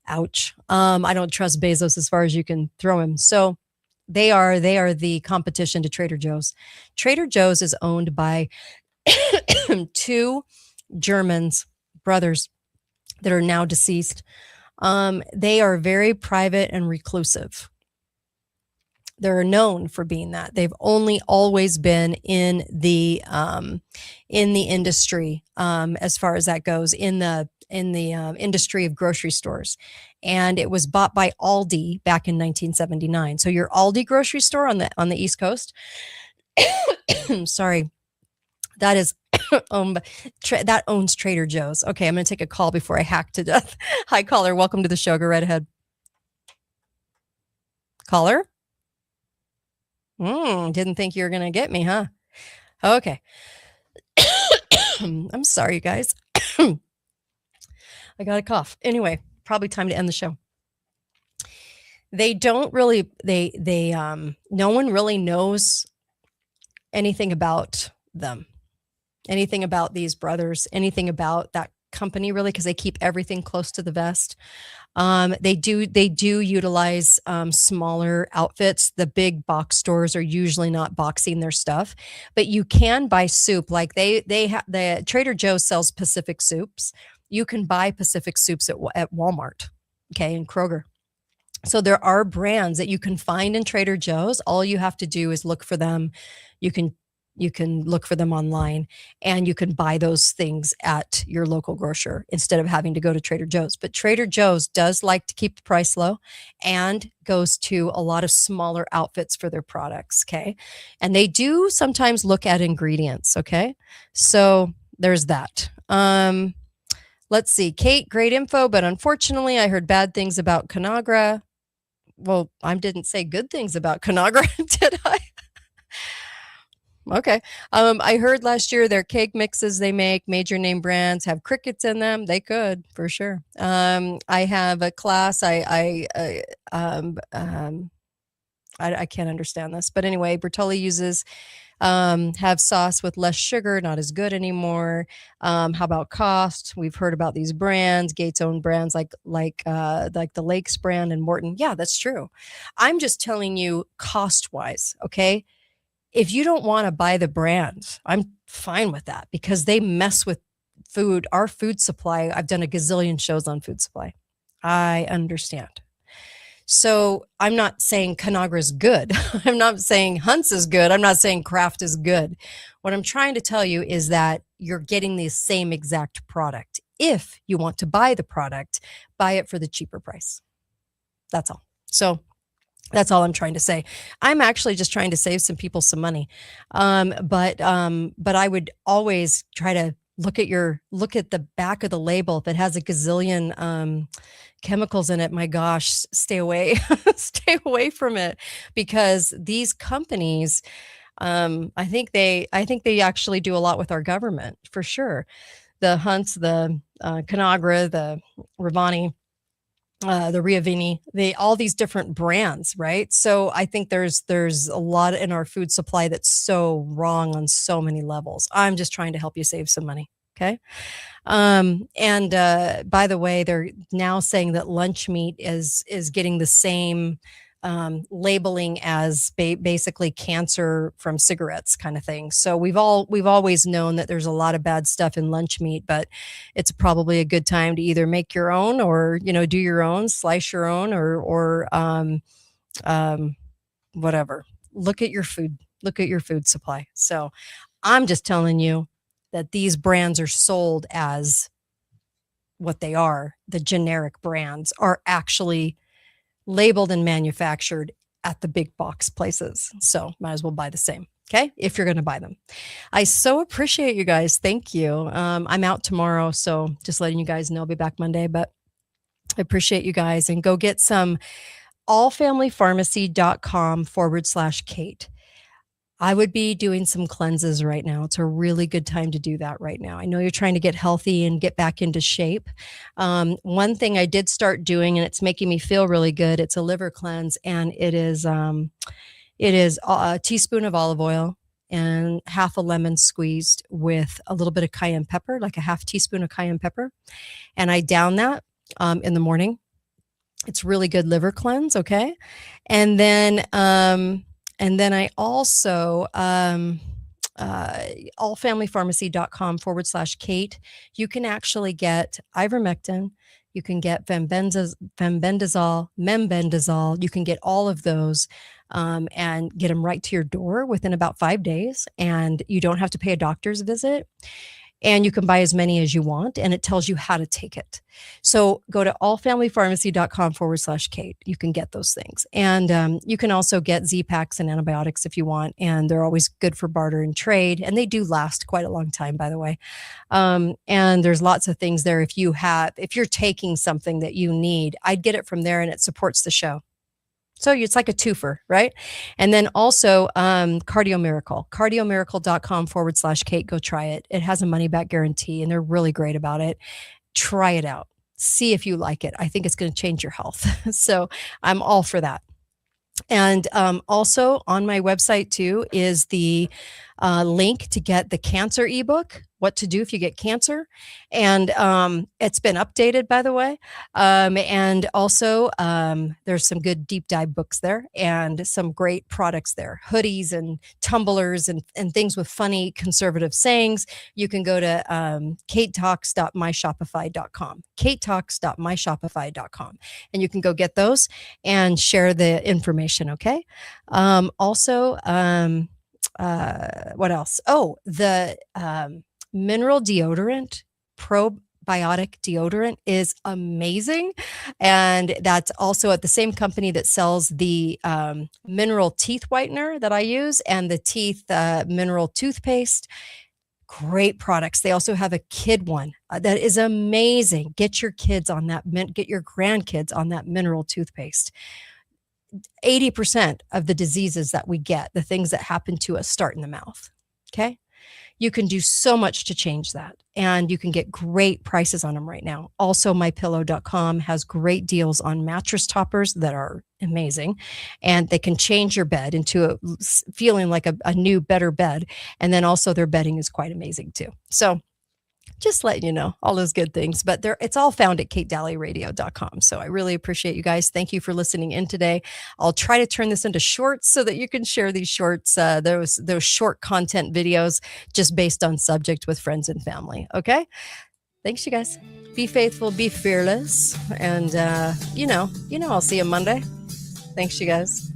Speaker 3: Ouch. I don't trust Bezos as far as you can throw him. So they are the competition to Trader Joe's. Trader Joe's is owned by two Germans, brothers that are now deceased. They are very private and reclusive. They're known for being that. They've only always been in the industry, as far as that goes, in the industry of grocery stores. And it was bought by Aldi back in 1979. So your Aldi grocery store on the East Coast, sorry, that is that owns Trader Joe's. Okay, I'm going to take a call before I hack to death. Hi, caller. Welcome to the show. Go right ahead. Caller? Didn't think you were going to get me, huh? Okay. I'm sorry, you guys. I got a cough. Anyway, probably time to end the show. They don't really, no one really knows anything about them, anything about these brothers, anything about that company really, because they keep everything close to the vest. They do utilize smaller outfits. The big box stores are usually not boxing their stuff, but you can buy soup. Like the Trader Joe's sells Pacific soups. You can buy Pacific soups at Walmart, okay, and Kroger. So there are brands that you can find in Trader Joe's. All you have to do is look for them. You can look for them online, and you can buy those things at your local grocer instead of having to go to Trader Joe's. But Trader Joe's does like to keep the price low and goes to a lot of smaller outfits for their products, okay? And they do sometimes look at ingredients, okay? So there's that. Let's see. Kate, great info, but unfortunately I heard bad things about Conagra. Well, I didn't say good things about Conagra, did I? Okay. I heard last year their cake mixes they make, major name brands, have crickets in them. They could, for sure. I have a class. I can't understand this, but anyway, Bertolli uses have sauce with less sugar, not as good anymore. How about cost? We've heard about these brands, Gates owned brands like the Lakes brand and Morton. Yeah, that's true. I'm just telling you cost wise. Okay. If you don't want to buy the brand, I'm fine with that because they mess with food, our food supply. I've done a gazillion shows on food supply. I understand. So I'm not saying Conagra is good. I'm not saying Hunt's is good. I'm not saying Kraft is good. What I'm trying to tell you is that you're getting the same exact product. If you want to buy the product, buy it for the cheaper price. That's all. So that's all I'm trying to say. I'm actually just trying to save some people some money. But I would always try to look at the back of the label. If it has a gazillion chemicals in it, my gosh, stay away, stay away from it, because these companies, I think they actually do a lot with our government for sure. The Hunts, the Conagra, the Ravani, the Riavini, all these different brands, right? So I think there's a lot in our food supply that's so wrong on so many levels. I'm just trying to help you save some money. Okay. And by the way, they're now saying that lunch meat is getting the same labeling as basically cancer from cigarettes kind of thing. So we've always known that there's a lot of bad stuff in lunch meat, but it's probably a good time to either make your own or, do your own, slice your own or whatever. Look at your food supply. So I'm just telling you that these brands are sold as what they are. The generic brands are actually labeled and manufactured at the big box places. So might as well buy the same. Okay. If you're going to buy them. I so appreciate you guys. Thank you. I'm out tomorrow. So just letting you guys know, I'll be back Monday, but I appreciate you guys, and go get some allfamilypharmacy.com/Kate. I would be doing some cleanses right now. It's a really good time to do that right now. I know you're trying to get healthy and get back into shape. One thing I did start doing, and it's making me feel really good. It's a liver cleanse, and it is a teaspoon of olive oil and half a lemon squeezed with a little bit of cayenne pepper, like a half teaspoon of cayenne pepper, and I down that in the morning. It's really good liver cleanse. Okay, and then I also, allfamilypharmacy.com/Kate, you can actually get ivermectin, you can get fenbendazole, membendazole, you can get all of those and get them right to your door within about 5 days. And you don't have to pay a doctor's visit. And you can buy as many as you want, and it tells you how to take it. So go to allfamilypharmacy.com/Kate. You can get those things. And you can also get Z-Packs and antibiotics if you want. And they're always good for barter and trade. And they do last quite a long time, by the way. And there's lots of things there. If you're taking something that you need, I'd get it from there, and it supports the show. So it's like a twofer, right? And then also Cardio Miracle, cardiomiracle.com/Kate. Go try it. It has a money back guarantee, and they're really great about it. Try it out. See if you like it. I think it's going to change your health. So I'm all for that. And also on my website too is the link to get the cancer ebook, What to Do If You Get Cancer. And it's been updated, by the way. And also there's some good deep dive books there and some great products there, hoodies and tumblers and things with funny conservative sayings. You can go to katetalks.myshopify.com, katetalks.myshopify.com, and you can go get those and share the information. Okay. Also, what else? Oh, the mineral deodorant, probiotic deodorant, is amazing. And that's also at the same company that sells the mineral teeth whitener that I use and the teeth mineral toothpaste. Great products. They also have a kid one that is amazing. Get your kids on that, get your grandkids on that mineral toothpaste. 80% of the diseases that we get, the things that happen to us, start in the mouth. Okay. You can do so much to change that, and you can get great prices on them right now. Also, mypillow.com has great deals on mattress toppers that are amazing, and they can change your bed into feeling like a new, better bed. And then also their bedding is quite amazing too. So just letting you know all those good things, but it's all found at katedalleyradio.com. So I really appreciate you guys. Thank you for listening in today. I'll try to turn this into shorts so that you can share these shorts, those short content videos just based on subject with friends and family. Okay. Thanks, you guys. Be faithful, be fearless. And, I'll see you Monday. Thanks, you guys.